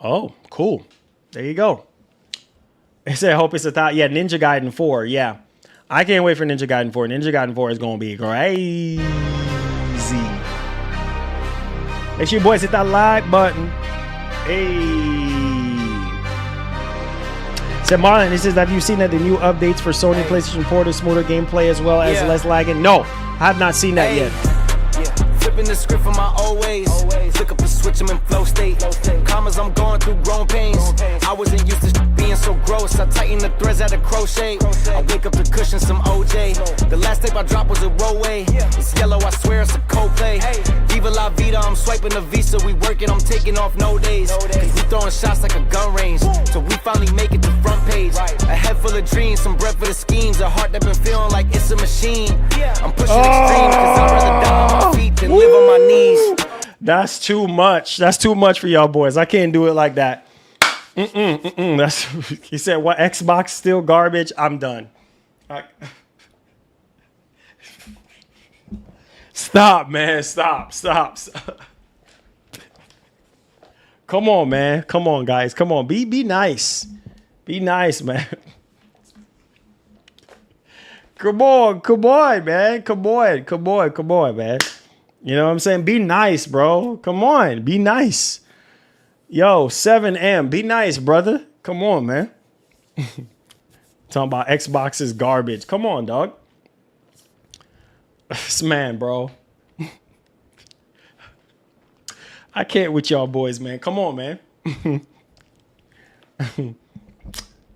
Oh, cool. There you go. They said, I hope it's a thought. Yeah, Ninja Gaiden 4. Yeah. I can't wait for Ninja Gaiden 4. Ninja Gaiden 4 is going to be crazy. Make sure you boys hit that like button. Hey. Said Marlon, he says, have you seen that the new updates for Sony PlayStation Portal, smoother gameplay as well as less lagging? No, I have not seen that yet. Flipping the script from my old ways. Flick up the switch, I'm in flow state. Commas, I'm going through growing pains. I wasn't used to being so gross. I tighten the threads at a crochet. I wake up the cushion, some OJ. The last tape I dropped was a rollway. It's yellow, I swear it's a Coldplay. Viva la vida, I'm swiping the visa. We working, I'm taking off no days. Cause we throwing shots like a gun range. So we finally make it to front page. A head full of dreams, some breath for the schemes. A heart that been feeling like it's a machine. I'm pushing extreme cause I'd rather die on my feet than live on my knees. That's too much. That's too much for y'all boys. I can't do it like that. That's he said, what, Xbox still garbage? I'm done. Stop, man. Stop. Come on, man. Come on, guys. Come on. Be nice. Be nice, man. Come on, man. Come on, man. You know what I'm saying? Be nice, bro. Come on. Be nice. Yo, 7M. Be nice, brother. Come on, man. Talking about Xbox is garbage. Come on, dog. This man, bro. I can't with y'all boys, man. Come on, man.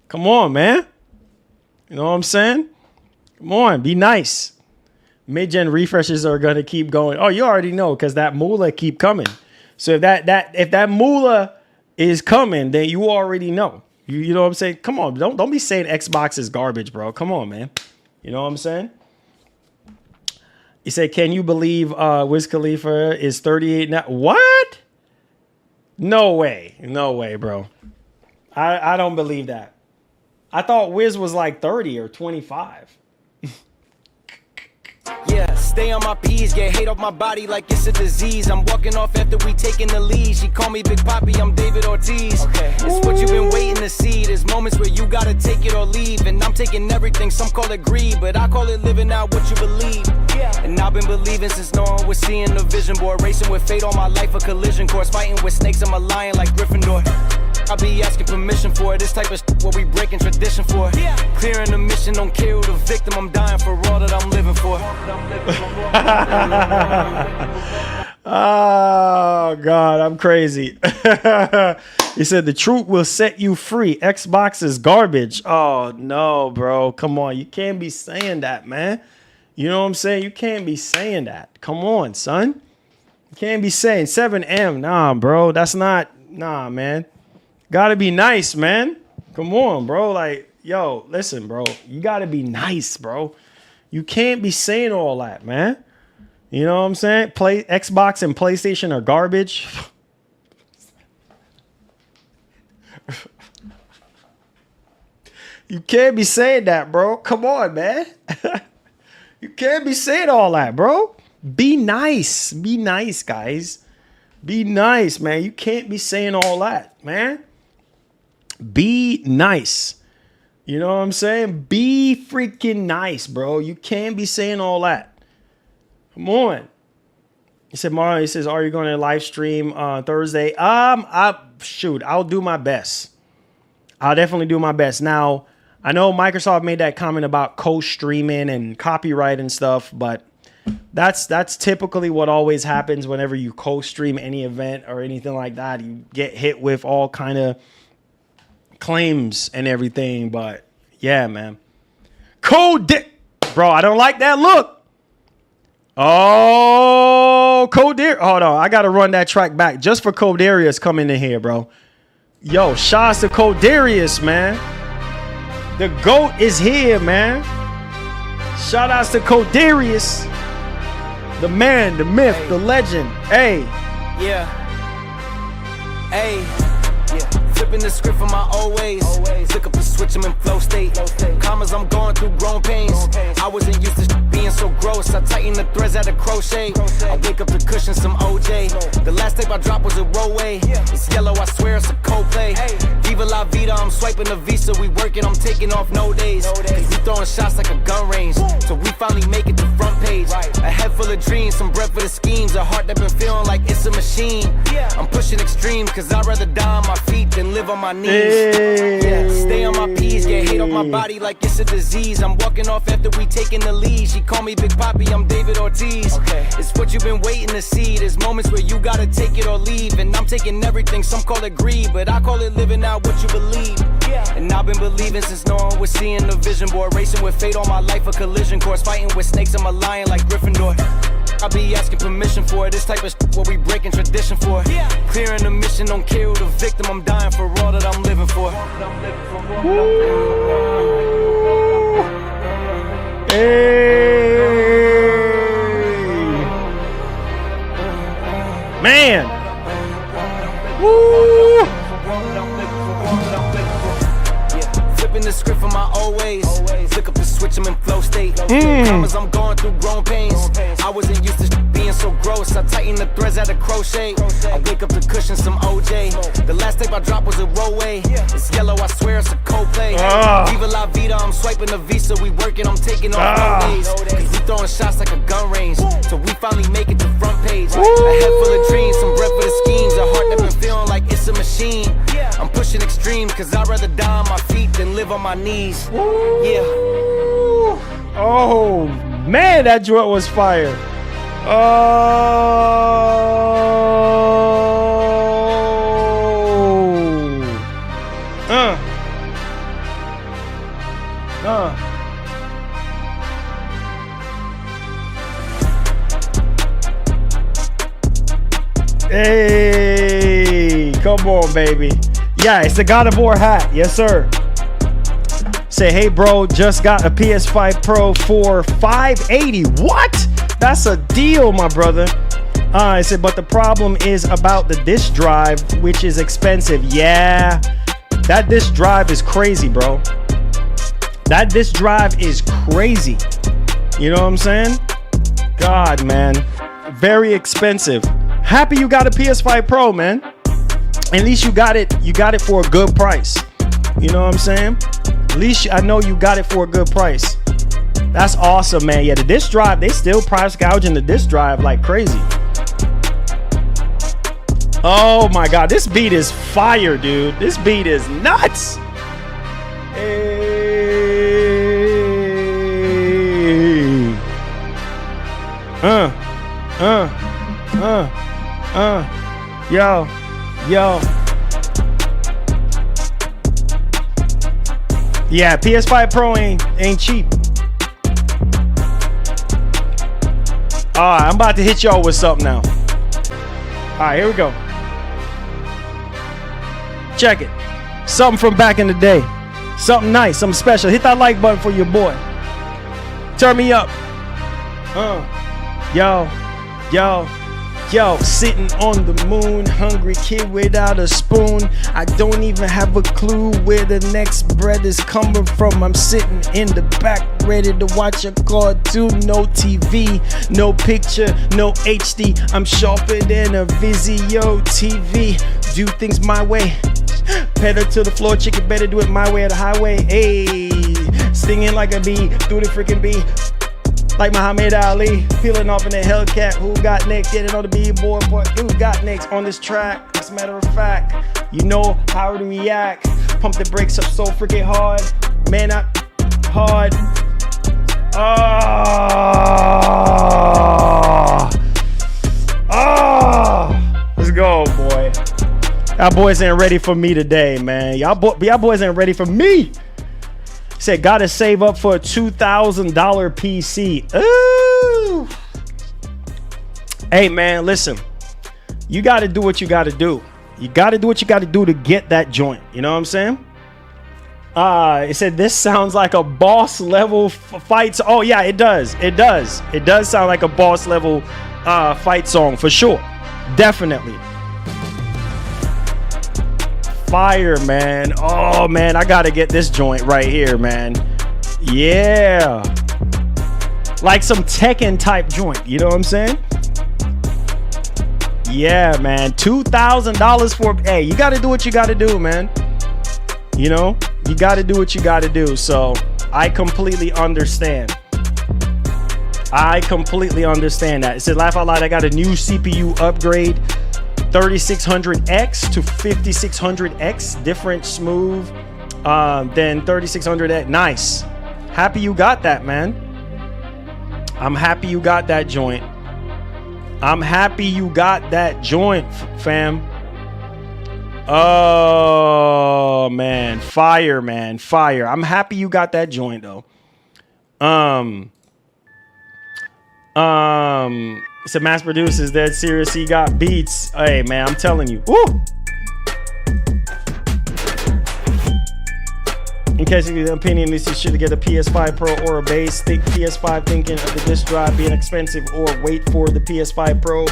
Come on, man. You know what I'm saying? Come on. Be nice. Mid-gen refreshes are gonna keep going. Oh, you already know because that moolah keep coming. So if that moolah is coming, then you already know. You know what I'm saying? Come on, don't be saying Xbox is garbage, bro. Come on, man. You know what I'm saying? He said, "Can you believe Wiz Khalifa is 38 now?" What? No way, bro. I don't believe that. I thought Wiz was like 30 or 25. Yeah, stay on my P's, get hate off my body like it's a disease. I'm walking off after we taking the lead. She call me Big Papi, I'm David Ortiz. Okay. It's what you've been waiting to see. There's moments where you gotta take it or leave. And I'm taking everything, some call it greed, but I call it living out what you believe. Yeah. And I've been believing since no one was seeing the vision board. Racing with fate all my life, a collision course. Fighting with snakes, I'm a lion like Gryffindor. I be asking permission for it. This type of shit what we breaking tradition for. Yeah. Clearing the mission, don't care who the victim. I'm dying for all that I'm living for. Oh God, I'm crazy. He said the truth will set you free. Xbox is garbage. Oh no, bro. Come on. You can't be saying that, man. You know what I'm saying? You can't be saying that. Come on, son. You can't be saying 7M. Nah, bro. That's not. Nah, man. Gotta be nice, man. Come on, bro. Like, yo, listen, bro. You gotta be nice, bro. You can't be saying all that, man. You know what I'm saying? Xbox and PlayStation are garbage. You can't be saying that, bro. Come on, man. You can't be saying all that, bro. Be nice. Be nice, guys. Be nice, man. You can't be saying all that, man. Be nice. You know what I'm saying? Be freaking nice, bro. You can't be saying all that. Come on. He said, Mario, he says, are you going to live stream Thursday? Shoot, I'll do my best. I'll definitely do my best. Now, I know Microsoft made that comment about co-streaming and copyright and stuff, but that's typically what always happens whenever you co-stream any event or anything like that. You get hit with all kind of claims and everything, but yeah, man. Bro, I don't like that look. Oh, Coder. Hold on. I got to run that track back just for Codarius coming in here, bro. Yo, shouts to Codarius, man. The GOAT is here, man. Shout outs to Codarius. The man, the myth, hey. The legend. Hey. Yeah. Hey. Yeah. Flipping the script from my old ways. Flick up the switch, I'm in flow state. Commas, I'm going through grown pains. I wasn't used to being so gross. I tighten the threads at a crochet. I wake up to cushion some OJ. The last tape I dropped was a rollway. It's yellow, I swear it's a Coldplay. Viva la vida, I'm swiping the visa. We working, I'm taking off no days. Cause we throwing shots like a gun range. So we finally make it to front page. A head full of dreams, some breath for the schemes. A heart that been feeling like it's a machine. I'm pushing extremes cause I'd rather die on my feet than live on my knees. Yeah, stay on my P's, get hate on my body like it's a disease. I'm walking off after we taking the lead. She call me Big Papi, I'm David Ortiz. It's what you've been waiting to see. There's moments where you gotta take it or leave. And I'm taking everything, some call it greed, but I call it living out what you believe. And I've been believing since no one was seeing the vision board. Racing with fate all my life, a collision course. Fighting with snakes, I'm a lion like Gryffindor. I'll be asking permission for it. This type of shit what we breaking tradition for. Clearing the mission, don't care who the victim. I'm dying for all that I'm living for. Hey. Man. Woo. Flipping the script from my old ways. Flick up the switch, I'm in flow state. Commas, I'm going through grown pains. I wasn't used to being so gross. I tighten the threads at a crochet. I wake up to cushion some OJ. The last tape I dropped was a rollway. It's yellow, I swear it's a Coldplay. Viva la vida, I'm swiping the visa. We working, I'm taking off no days. Cause we throwing shots like a gun range. So we finally make it to front page. A head full of dreams, some breath for the schemes. A heart that been feeling like it's a machine. I'm pushing extremes cause I'd rather die on my feet than live on my knees. Yeah. Oh man, that joint was fire. Hey, come on, baby. Yeah, it's the God of War hat. Yes, sir. Say, hey, bro, just got a PS5 Pro for $580. What? That's a deal, my brother. I said, but the problem is about the disk drive, which is expensive. Yeah, that disk drive is crazy, bro. That disk drive is crazy. You know what I'm saying? God, man. Very expensive. Happy you got a PS5 Pro, man. At least you got it for a good price. You know what I'm saying? At least I know you got it for a good price. That's awesome, man. Yeah, the disk drive, they still price gouging the disk drive like crazy. Oh my God, this beat is fire, dude. This beat is nuts. Hey. Yo. Yeah, PS5 Pro ain't cheap. All right, I'm about to hit y'all with something now. All right, here we go. Check it. Something from back in the day. Something nice, something special. Hit that like button for your boy. Turn me up. Yo, sitting on the moon, hungry kid without a spoon. I don't even have a clue where the next bread is coming from. I'm sitting in the back, ready to watch a cartoon. No TV, no picture, no HD. I'm sharper than a Vizio TV. Do things my way. Pedal to the floor, chicken better do it my way or the highway. Hey, stinging like a bee through the freaking bee. Like Muhammad Ali, peeling off in the Hellcat. Who got next? Getting on the B-board, but who got next on this track? As a matter of fact, you know how to react. Pump the brakes up so freaking hard. Man, I hard. Let's go, boy. Y'all boys ain't ready for me today, man. Y'all boys ain't ready for me. Said gotta save up for a $2,000 PC. Ooh. Hey man, listen. You gotta do what you gotta do. You gotta do what you gotta do to get that joint. You know what I'm saying? It said this sounds like a boss level fight. Oh yeah, it does. It does. It does sound like a boss level fight song for sure. Definitely. Fire, man. Oh man, I gotta get this joint right here, man. Yeah, like some Tekken type joint, you know what I'm saying? Yeah, man. $2,000 for, hey, you gotta do what you gotta do, man. You know, you gotta do what you gotta do. So I completely understand. I completely understand that. It said laugh out loud, I got a new CPU upgrade, 3600X to 5600X, different smooth than 3600X. Nice. Happy you got that, man. I'm happy you got that joint. I'm happy you got that joint, fam. Oh man, fire, man, fire. I'm happy you got that joint though. It's a mass produced, is dead serious. He got beats. Hey man, I'm telling you. Woo! In case of your opinion, this you should get a PS5 Pro or a base. Think PS5 thinking of the disc drive being expensive, or wait for the PS5 Pro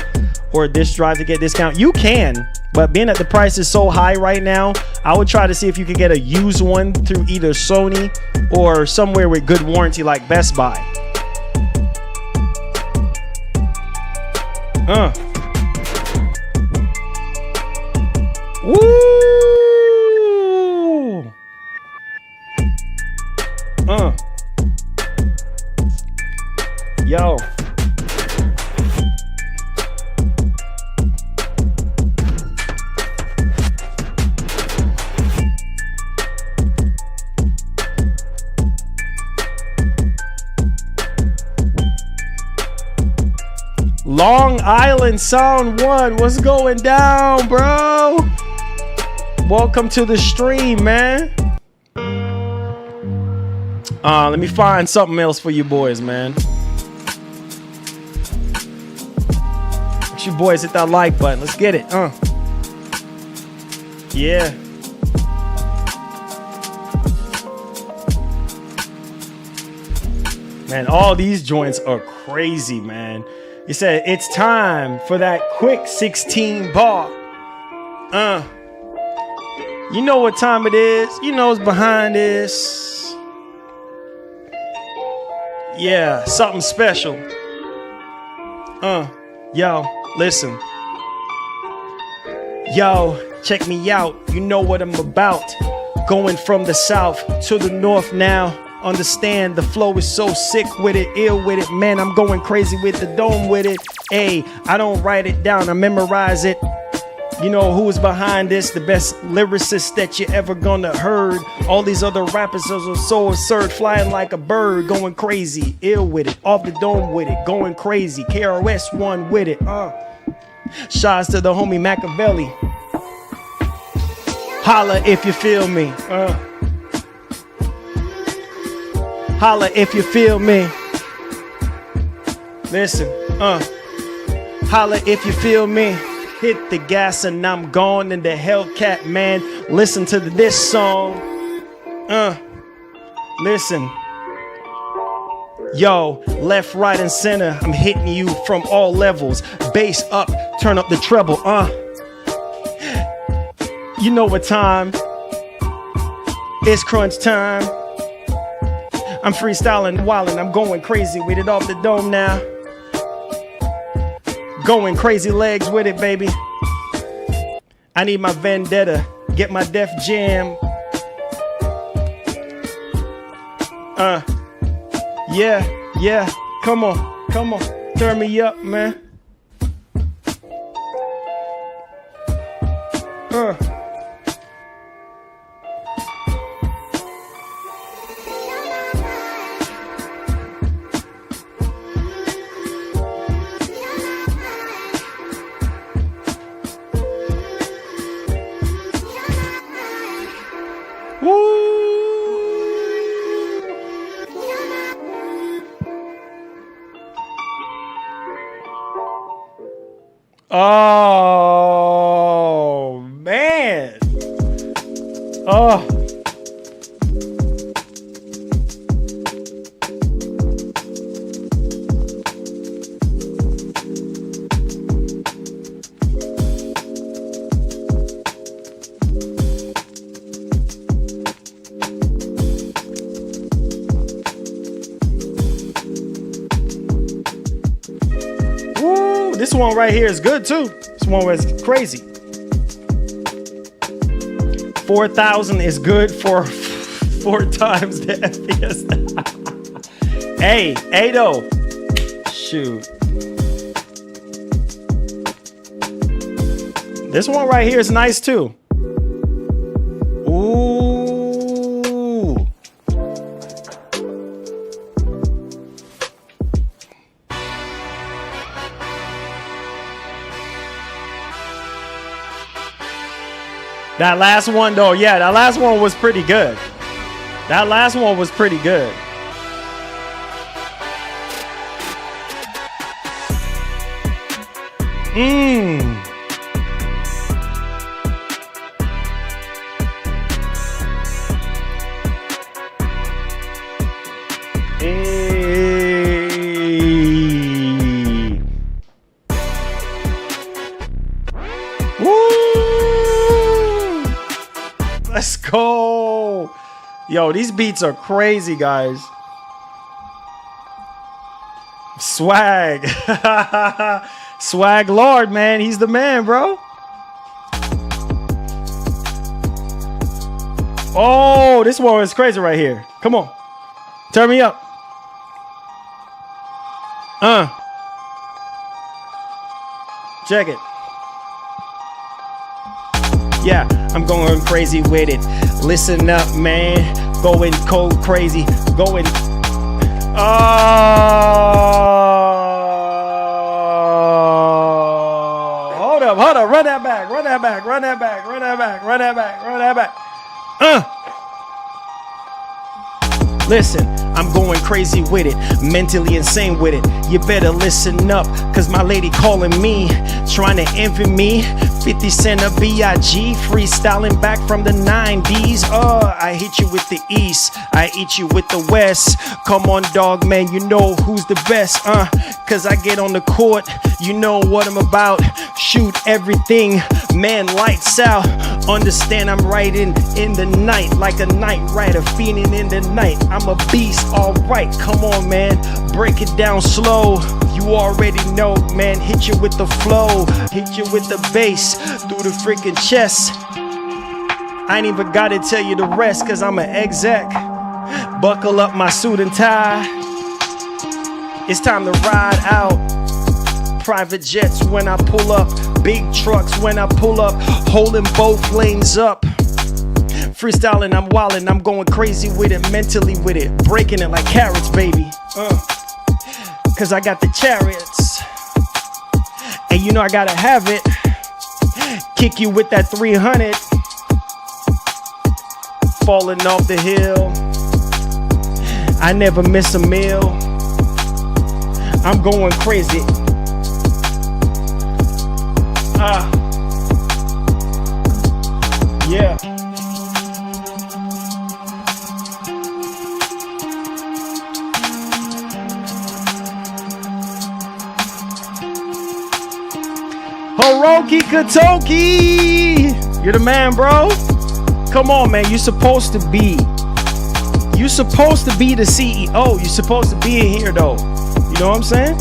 or a disc drive to get discount. You can, but being that the price is so high right now, I would try to see if you could get a used one through either Sony or somewhere with good warranty like Best Buy. Woo! Yo. Long Island Sound 1, what's going down, bro? Welcome to the stream, man. Let me find something else for you boys, man. Make sure you boys hit that like button. Let's get it. Yeah. Man, all these joints are crazy, man. He said, it's time for that quick 16 bar. You know what time it is. You know what's behind this. Yeah, something special. Yo, listen. Yo, check me out. You know what I'm about. Going from the south to the north now. Understand the flow is so sick with it, ill with it. Man, I'm going crazy with the dome with it. Hey, I don't write it down, I memorize it. You know who's behind this? The best lyricist that you ever gonna heard. All these other rappers are so absurd, flying like a bird, going crazy, ill with it, off the dome with it, going crazy. KRS One with it. Shots to the homie Machiavelli. Holla if you feel me. Holla if you feel me. Listen. Holla if you feel me. Hit the gas and I'm gone in the Hellcat, man. Listen to this song. Listen. Yo, left, right, and center. I'm hitting you from all levels. Bass up, turn up the treble. You know what time? It's crunch time. I'm freestyling, wildin'. I'm going crazy with it off the dome now. Going crazy legs with it, baby. I need my vendetta. Get my Def Jam. Yeah. Come on. Turn me up, man. Oh, man. Oh. This one right here is good too. This one was crazy. 4,000 is good for 4 times the FPS. Hey though. Shoot. This one right here is nice too. Ooh. That last one though, yeah, that last one was pretty good. That last one was pretty good. Let's go. Yo, these beats are crazy, guys. Swag. Swag Lord, man. He's the man, bro. Oh, this one is crazy right here. Come on. Turn me up. Check it. Yeah, I'm going crazy with it. Listen up, man. Going cold crazy. Going. Hold up. Run that back. Listen, I'm going crazy with it, mentally insane with it. You better listen up, cause my lady calling me, trying to envy me. 50 Cent a B.I.G. freestyling back from the 90s. I hit you with the East, I eat you with the West. Come on, dog, man, you know who's the best, cause I get on the court, you know what I'm about. Shoot everything, man, lights out. Understand I'm riding in the night like a night rider, fiending in the night. I'm a beast, alright, come on, man, break it down slow. You already know, man, hit you with the flow, hit you with the bass through the freaking chest. I ain't even gotta tell you the rest, cause I'm an exec. Buckle up my suit and tie. It's time to ride out. Private jets when I pull up, big trucks when I pull up, holding both lanes up. Freestyling, I'm wildin', I'm going crazy with it, mentally with it, breaking it like carrots, baby. Cause I got the chariots, and you know I gotta have it. Kick you with that 300, falling off the hill. I never miss a meal. I'm going crazy. Yeah. Hiroki Katoki, you're the man, bro. Come on, man. You're supposed to be the CEO. You're supposed to be in here, though. You know what I'm saying?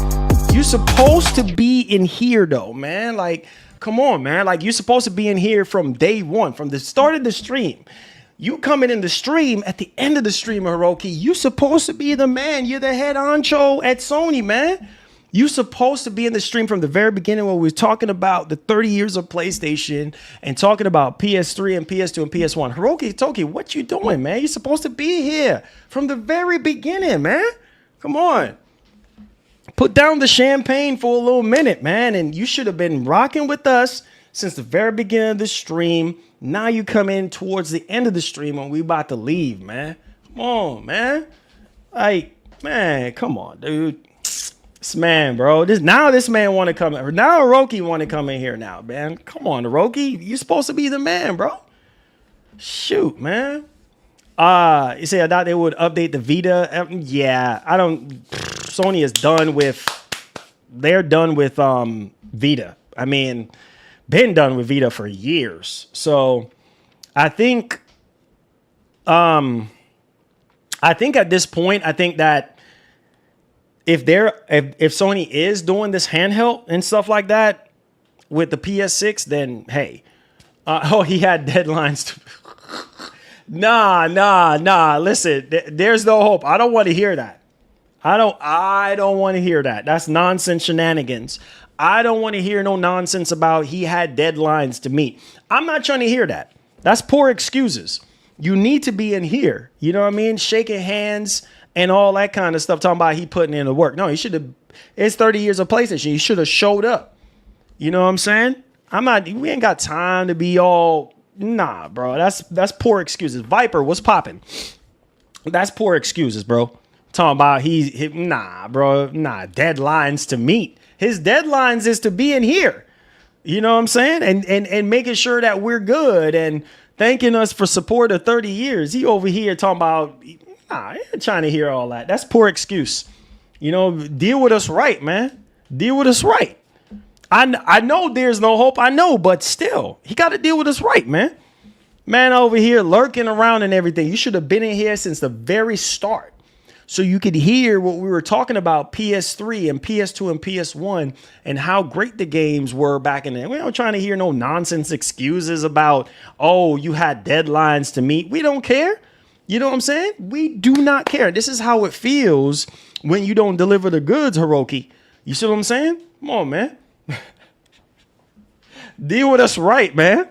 You're supposed to be in here, though, man. Like, come on, man. Like, you're supposed to be in here from day one, from the start of the stream. You coming in the stream at the end of the stream, Hiroki. You're supposed to be the man. You're the head honcho at Sony, man. You're supposed to be in the stream from the very beginning when we were talking about the 30 years of PlayStation and talking about PS3 and PS2 and PS1. Hiroki Toki, what you doing, man? You're supposed to be here from the very beginning, man. Come on. Put down the champagne for a little minute, man. And you should have been rocking with us since the very beginning of the stream. Now you come in towards the end of the stream when we about to leave, man. Come on, man. Like, man, come on, dude. This man, bro. This man want to come. Now Hiroki want to come in here now, man. Come on, Hiroki. You're supposed to be the man, bro. Shoot, man. You say I thought they would update the Vita. Yeah, I don't. Sony is done with. They're done with Vita. I mean, been done with Vita for years. So, I think. I think at this point, I think that. If Sony is doing this handheld and stuff like that with the PS6, then hey, he had deadlines. Nah. Listen, there's no hope. I don't want to hear that. I don't want to hear that. That's nonsense shenanigans. I don't want to hear no nonsense about he had deadlines to meet. I'm not trying to hear that. That's poor excuses. You need to be in here. You know what I mean? Shaking hands. And all that kind of stuff, talking about he putting in the work. No, he should have. It's 30 years of PlayStation. He should have showed up. You know what I'm saying? We ain't got time to be all. Nah, bro. That's poor excuses. Viper, what's popping? That's poor excuses, bro. Talking about nah, bro. Nah, deadlines to meet. His deadlines is to be in here. You know what I'm saying? And making sure that we're good and thanking us for support of 30 years. He over here talking about. Nah, I ain't trying to hear all that. That's poor excuse. You know, deal with us right, man. Deal with us right. I know there's no hope. I know, but still, he got to deal with us right, man. Man over here lurking around and everything. You should have been in here since the very start. So you could hear what we were talking about PS3 and PS2 and PS1 and how great the games were back in there. We don't trying to hear no nonsense excuses about, oh, you had deadlines to meet. We don't care. You know what I'm saying? We do not care. This is how it feels when you don't deliver the goods, Hiroki. You see what I'm saying? Come on, man. Deal with us right, man.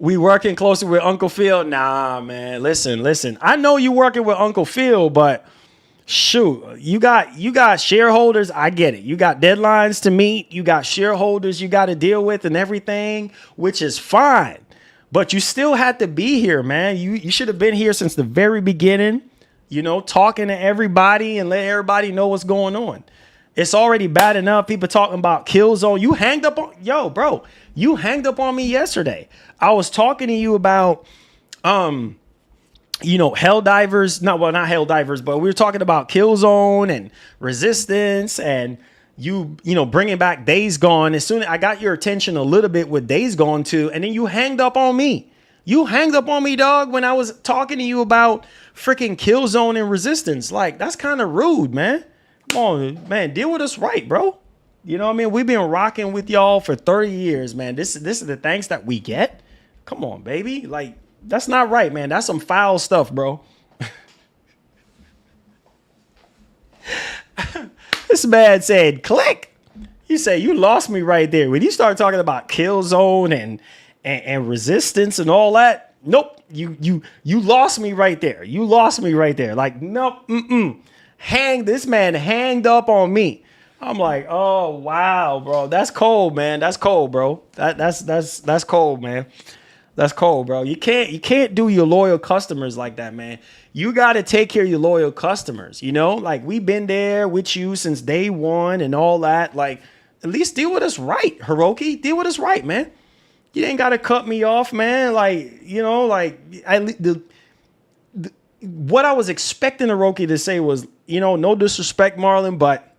We working closely with Uncle Phil. Nah, man. Listen. I know you working with Uncle Phil, but shoot, you got shareholders. I get it. You got deadlines to meet. You got shareholders you got to deal with and everything, which is fine. But you still had to be here, man. You should have been here since the very beginning, you know, talking to everybody and let everybody know what's going on. It's already bad enough. People talking about Killzone. You hanged up on, you hanged up on me yesterday. I was talking to you about, Helldivers. Not Helldivers, but we were talking about Killzone and Resistance and you bringing back Days Gone. As soon as I got your attention a little bit with Days Gone too, and then you hanged up on me. You hanged up on me, dog, when I was talking to you about freaking Killzone and Resistance. Like, that's kind of rude, man. Come on, man, deal with us right, bro. You know what I mean? We've been rocking with y'all for 30 years, man. This is the thanks that we get. Come on, baby. Like, that's not right, man. That's some foul stuff, bro. This man said, click. You say, you lost me right there. When you start talking about Killzone and Resistance and all that, nope. You lost me right there. You lost me right there. Like, nope. This man hanged up on me. I'm like, oh wow, bro. That's cold, man. That's cold, bro. That's cold, man. That's cold, bro. You can't do your loyal customers like that, man. You got to take care of your loyal customers, you know? Like, we've been there with you since day one and all that. Like, At least deal with us right, Hiroki. Deal with us right, man. You ain't got to cut me off, man. Like, you know, like what I was expecting Hiroki to say was, you know, no disrespect, Marlon, but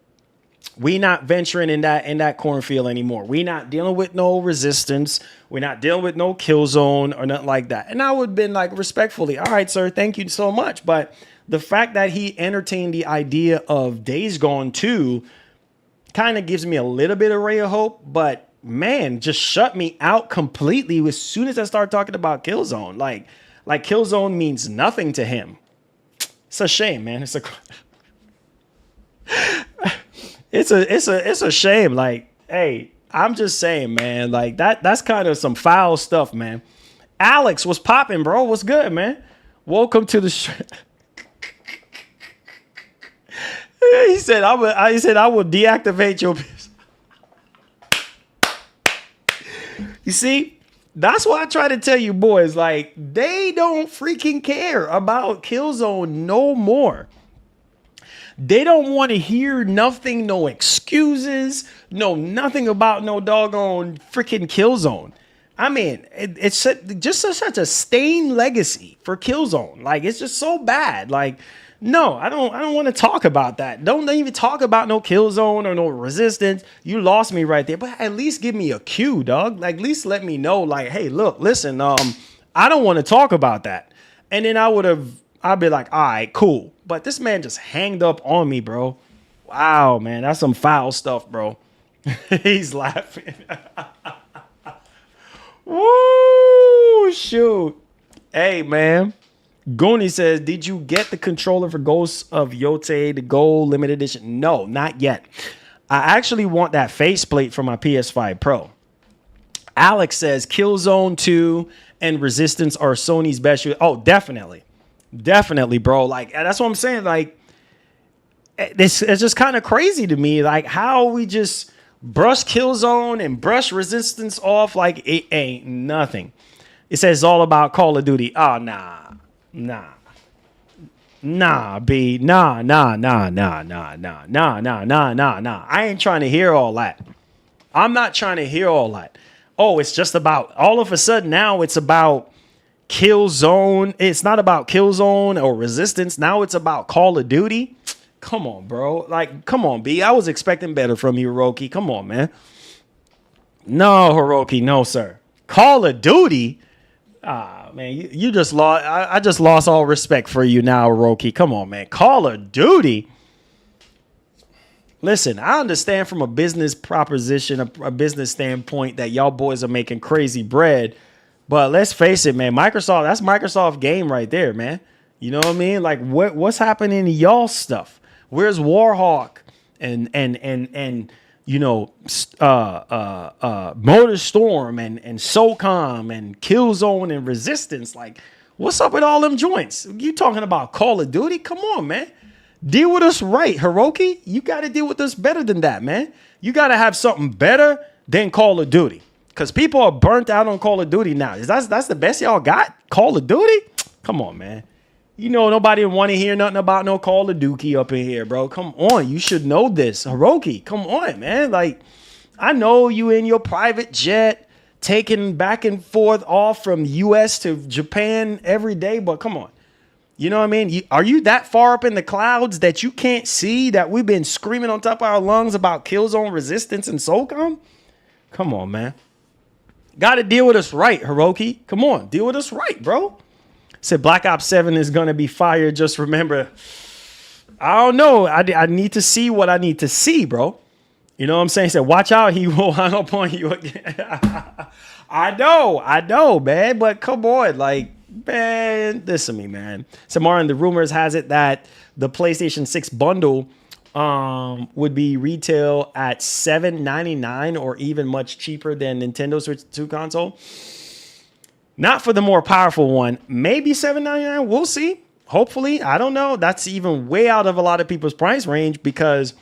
we not venturing in that cornfield anymore. We not dealing with no resistance. We're not dealing with no kill zone or nothing like that. And I would have been like, respectfully, all right, sir, thank you so much. But the fact that he entertained the idea of Days Gone 2 kind of gives me a little bit of ray of hope. But man, just shut me out completely as soon as I start talking about Killzone. Like Killzone means nothing to him. It's a shame, man. It's a shame. Like, hey, I'm just saying, man, like that's kind of some foul stuff, man. Alex, what's popping, bro? What's good, man? Welcome to the show. He said, I will deactivate your business. You see, that's why I try to tell you boys, like, they don't freaking care about Killzone no more. They don't want to hear nothing, no excuses, nothing about no doggone freaking Killzone. I mean, it's just such a stained legacy for Killzone. Like, it's just so bad. Like, no, I don't want to talk about that. Don't even talk about no Killzone or no Resistance. You lost me right there. But at least give me a cue, dog. Like, at least let me know, like, hey, look, listen, I don't want to talk about that. And then I'd be like, all right, cool. But this man just hanged up on me, bro. Wow, man, that's some foul stuff, bro. He's laughing. Woo, shoot. Hey, man. Goonie says, did you get the controller for Ghosts of Yotei, the Gold Limited Edition? No, not yet. I actually want that faceplate for my PS5 Pro. Alex says, Killzone 2 and Resistance are Sony's best shooters. Oh, definitely. Definitely, bro. Like, that's what I'm saying. Like, it's just kind of crazy to me. Like, how we just brush Killzone and brush Resistance off like it ain't nothing. It says it's all about Call of Duty. Oh, nah, B. Nah. I ain't trying to hear all that. I'm not trying to hear all that. Oh, it's just about, all of a sudden now it's about Killzone. It's not about Killzone or Resistance. Now it's about Call of Duty. Come on, bro. Like, come on, B. I was expecting better from you, Hiroki. Come on, man. No, Hiroki. No, sir. Call of Duty? Ah, man, you just lost. I just lost all respect for you now, Hiroki. Come on, man. Call of Duty? Listen, I understand from a business proposition, a business standpoint, that y'all boys are making crazy bread. But let's face it, man, that's Microsoft game right there, man. You know what I mean? Like, what's happening to y'all stuff? Where's Warhawk and you know, MotorStorm and SOCOM and Killzone and Resistance? Like, what's up with all them joints? You talking about Call of Duty? Come on, man. Deal with us right, Hiroki. You got to deal with us better than that, man. You got to have something better than Call of Duty. Because people are burnt out on Call of Duty now. That's the best y'all got? Call of Duty? Come on, man. You know, nobody want to hear nothing about no Call of Duty up in here, bro. Come on. You should know this. Hiroki, come on, man. Like, I know you in your private jet taking back and forth off from U.S. to Japan every day, but come on. You know what I mean? Are you that far up in the clouds that you can't see that we've been screaming on top of our lungs about Killzone, Resistance, and SOCOM? Come on, man. Got to deal with us right, Hiroki. Come on, deal with us right, bro. Said Black Ops 7 is going to be fire. Just remember, I don't know. I need to see what I need to see, bro. You know what I'm saying? He said, watch out. He will hang up on you again. I know, man. But come on, like, man, listen to me, man. Samarin, the rumors has it that the PlayStation 6 bundle would be retail at $7.99 or even much cheaper than Nintendo Switch 2 console. Not for the more powerful one. Maybe $7.99. We'll see. Hopefully. I don't know. That's even way out of a lot of people's price range, because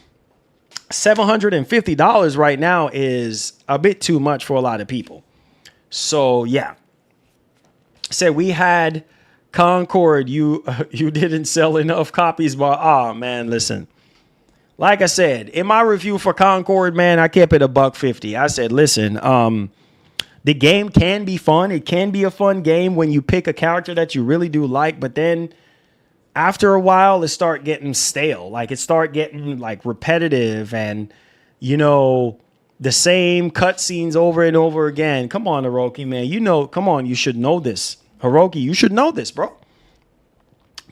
$750 right now is a bit too much for a lot of people. So, yeah. Said we had Concord. You didn't sell enough copies, but man, listen. like I said, in my review for Concord, man, I kept it $150. I said, listen, the game can be fun. It can be a fun game when you pick a character that you really do like, but then after a while, it start getting stale. Like it start getting like repetitive and, you know, the same cutscenes over and over again. Come on, Hiroki, man. You know, come on, you should know this. Hiroki, you should know this, bro.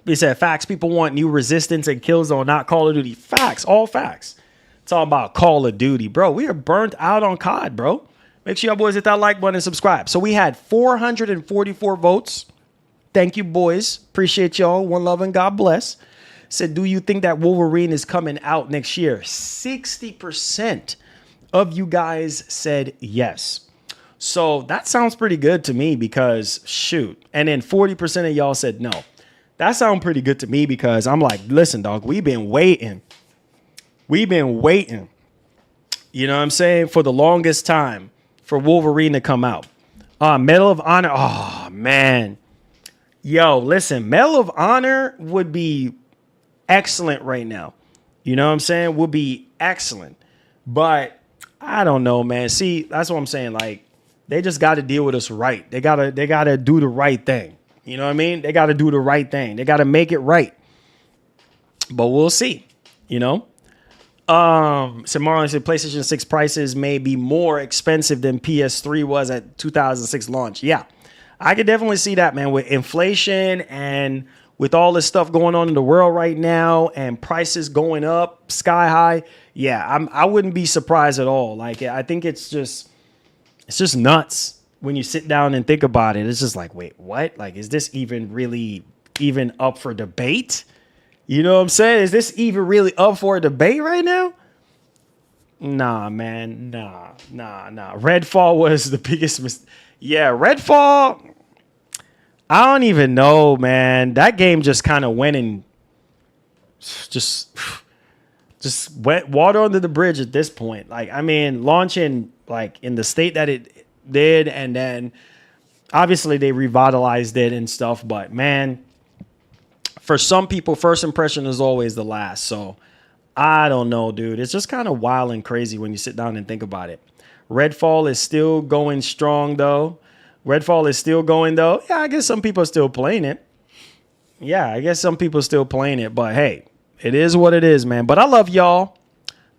He said, facts, people want new Resistance and Killzone, not Call of Duty. Facts, all facts. It's all about Call of Duty, bro. We are burnt out on COD, bro. Make sure y'all boys hit that like button and subscribe. So we had 444 votes. Thank you, boys. Appreciate y'all. One love and God bless. Said, do you think that Wolverine is coming out next year? 60% of you guys said yes. So that sounds pretty good to me because, shoot. And then 40% of y'all said no. That sounds pretty good to me because I'm like, listen, dog, we've been waiting. We've been waiting, you know what I'm saying, for the longest time for Wolverine to come out. Medal of Honor. Oh, man. Yo, listen, Medal of Honor would be excellent right now. You know what I'm saying? Would be excellent. But I don't know, man. See, that's what I'm saying. Like, they just got to deal with us right. They gotta do the right thing. You know what I mean? They got to do the right thing. They got to make it right. But we'll see, you know? So Marlon said PlayStation 6 prices may be more expensive than PS3 was at 2006 launch. Yeah, I could definitely see that, man. With inflation and with all this stuff going on in the world right now and prices going up sky high. Yeah, I wouldn't be surprised at all. Like, I think it's just nuts. When you sit down and think about it, it's just like, wait, what? Like, is this even really even up for debate? You know what I'm saying? Is this even really up for a debate right now? Nah, man. Nah. Redfall was the biggest mistake. Yeah, Redfall, I don't even know, man. That game just kind of went and just went water under the bridge at this point. Like, I mean, launching like in the state that it did, and then obviously they revitalized it and stuff, but man, for some people, first impression is always the last. So I don't know, dude. It's just kind of wild and crazy when you sit down and think about it. Redfall is still going strong though. Yeah, I guess some people are still playing it. But hey, it is what it is, man. But I love y'all.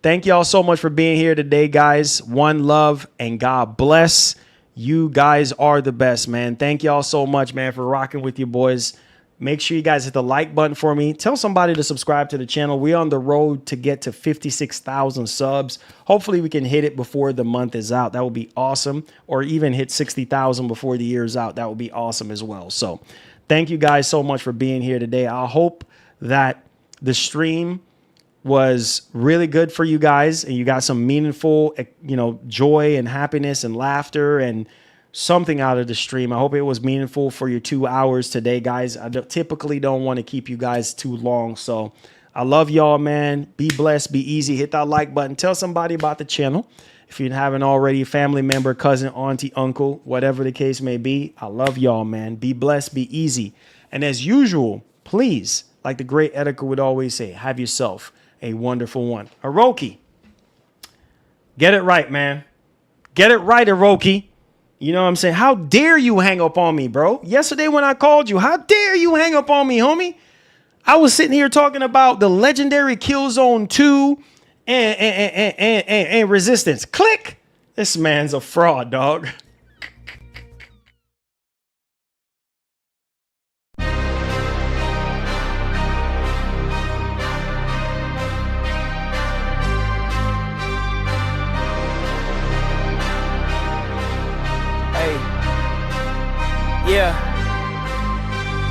Thank y'all so much for being here today, guys. One love and God bless. You guys are the best, man. Thank y'all so much, man, for rocking with you boys. Make sure you guys hit the like button for me. Tell somebody to subscribe to the channel. We're on the road to get to 56,000 subs. Hopefully we can hit it before the month is out. That would be awesome. Or even hit 60,000 before the year's out. That would be awesome as well. So thank you guys so much for being here today. I hope that the stream was really good for you guys and you got some meaningful, you know, joy and happiness and laughter and something out of the stream. I hope it was meaningful for your 2 hours today, guys. I typically don't want to keep you guys too long. So I love y'all, man. Be blessed, be easy. Hit that like button. Tell somebody about the channel. If you haven't already, family member, cousin, auntie, uncle, whatever the case may be. I love y'all, man. Be blessed, be easy. And as usual, please, like the great Edgar would always say, have yourself a wonderful one. Hiroki, get it right, man. Get it right, Hiroki. You know what I'm saying? How dare you hang up on me, bro? Yesterday when I called you, how dare you hang up on me, homie? I was sitting here talking about the legendary Killzone 2 and Resistance. Click. This man's a fraud, dog. Yeah.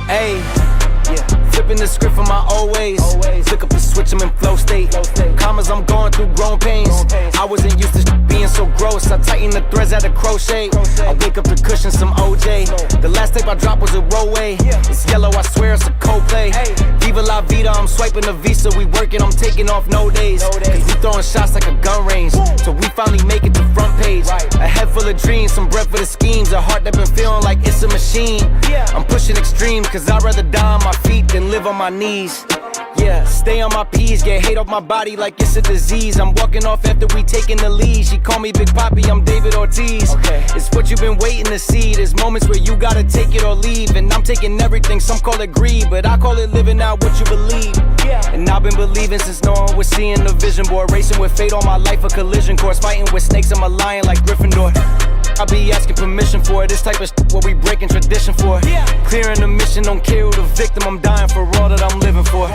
Hey. Yeah. Flipping the script from my old ways. Flick up the switch, I'm in flow state. Commas, I'm going through growing pains. I wasn't used to being so gross. I tighten the threads at a crochet. I wake up to cushion some OJ. The last tape I dropped was a rollway. It's yellow, I swear it's a Coldplay. Viva la vida, I'm swiping the visa. We working, I'm taking off no days. Cause we throwing shots like a gun range. So we finally make it to front page. A head full of dreams, some breath for the schemes. A heart that been feeling like it's a machine. I'm pushing extremes, cause I'd rather die on my feet than live on my knees. Yeah, stay on my P's, get hate off my body like it's a disease. I'm walking off after we taking the lead. She call me Big Papi, I'm David Ortiz. Okay. It's what you've been waiting to see. There's moments where you gotta take it or leave. And I'm taking everything, some call it greed, but I call it living out what you believe. Yeah. And I've been believing since no one was seeing the vision board. Racing with fate all my life, a collision course. Fighting with snakes, I'm a lion like Gryffindor. I be asking permission for it. This type of shit what we breaking tradition for. Yeah. Clearing the mission, don't care who the victim. I'm dying for all that I'm living for.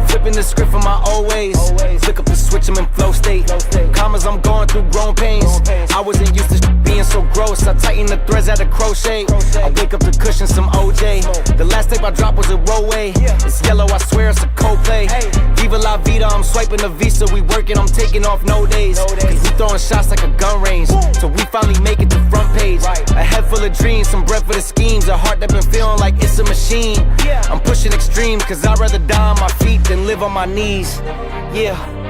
Flipping the script from my old ways. Flick up the switch, I'm in flow state. Commas, I'm going through grown pains. I wasn't used to being so gross. I tighten the threads at a crochet. I wake up the cushion, some OJ. The last tape I dropped was a rollway. It's yellow, I swear it's a Coldplay. Viva la vida, I'm swiping the visa. We working, I'm taking off no days. Cause we throwing shots like a gun range. So we finally make it to front page. A head full of dreams, some breath for the schemes. A heart that been feeling like it's a machine. I'm pushing extreme, cause I'd rather die on my feet than live on my knees. Yeah.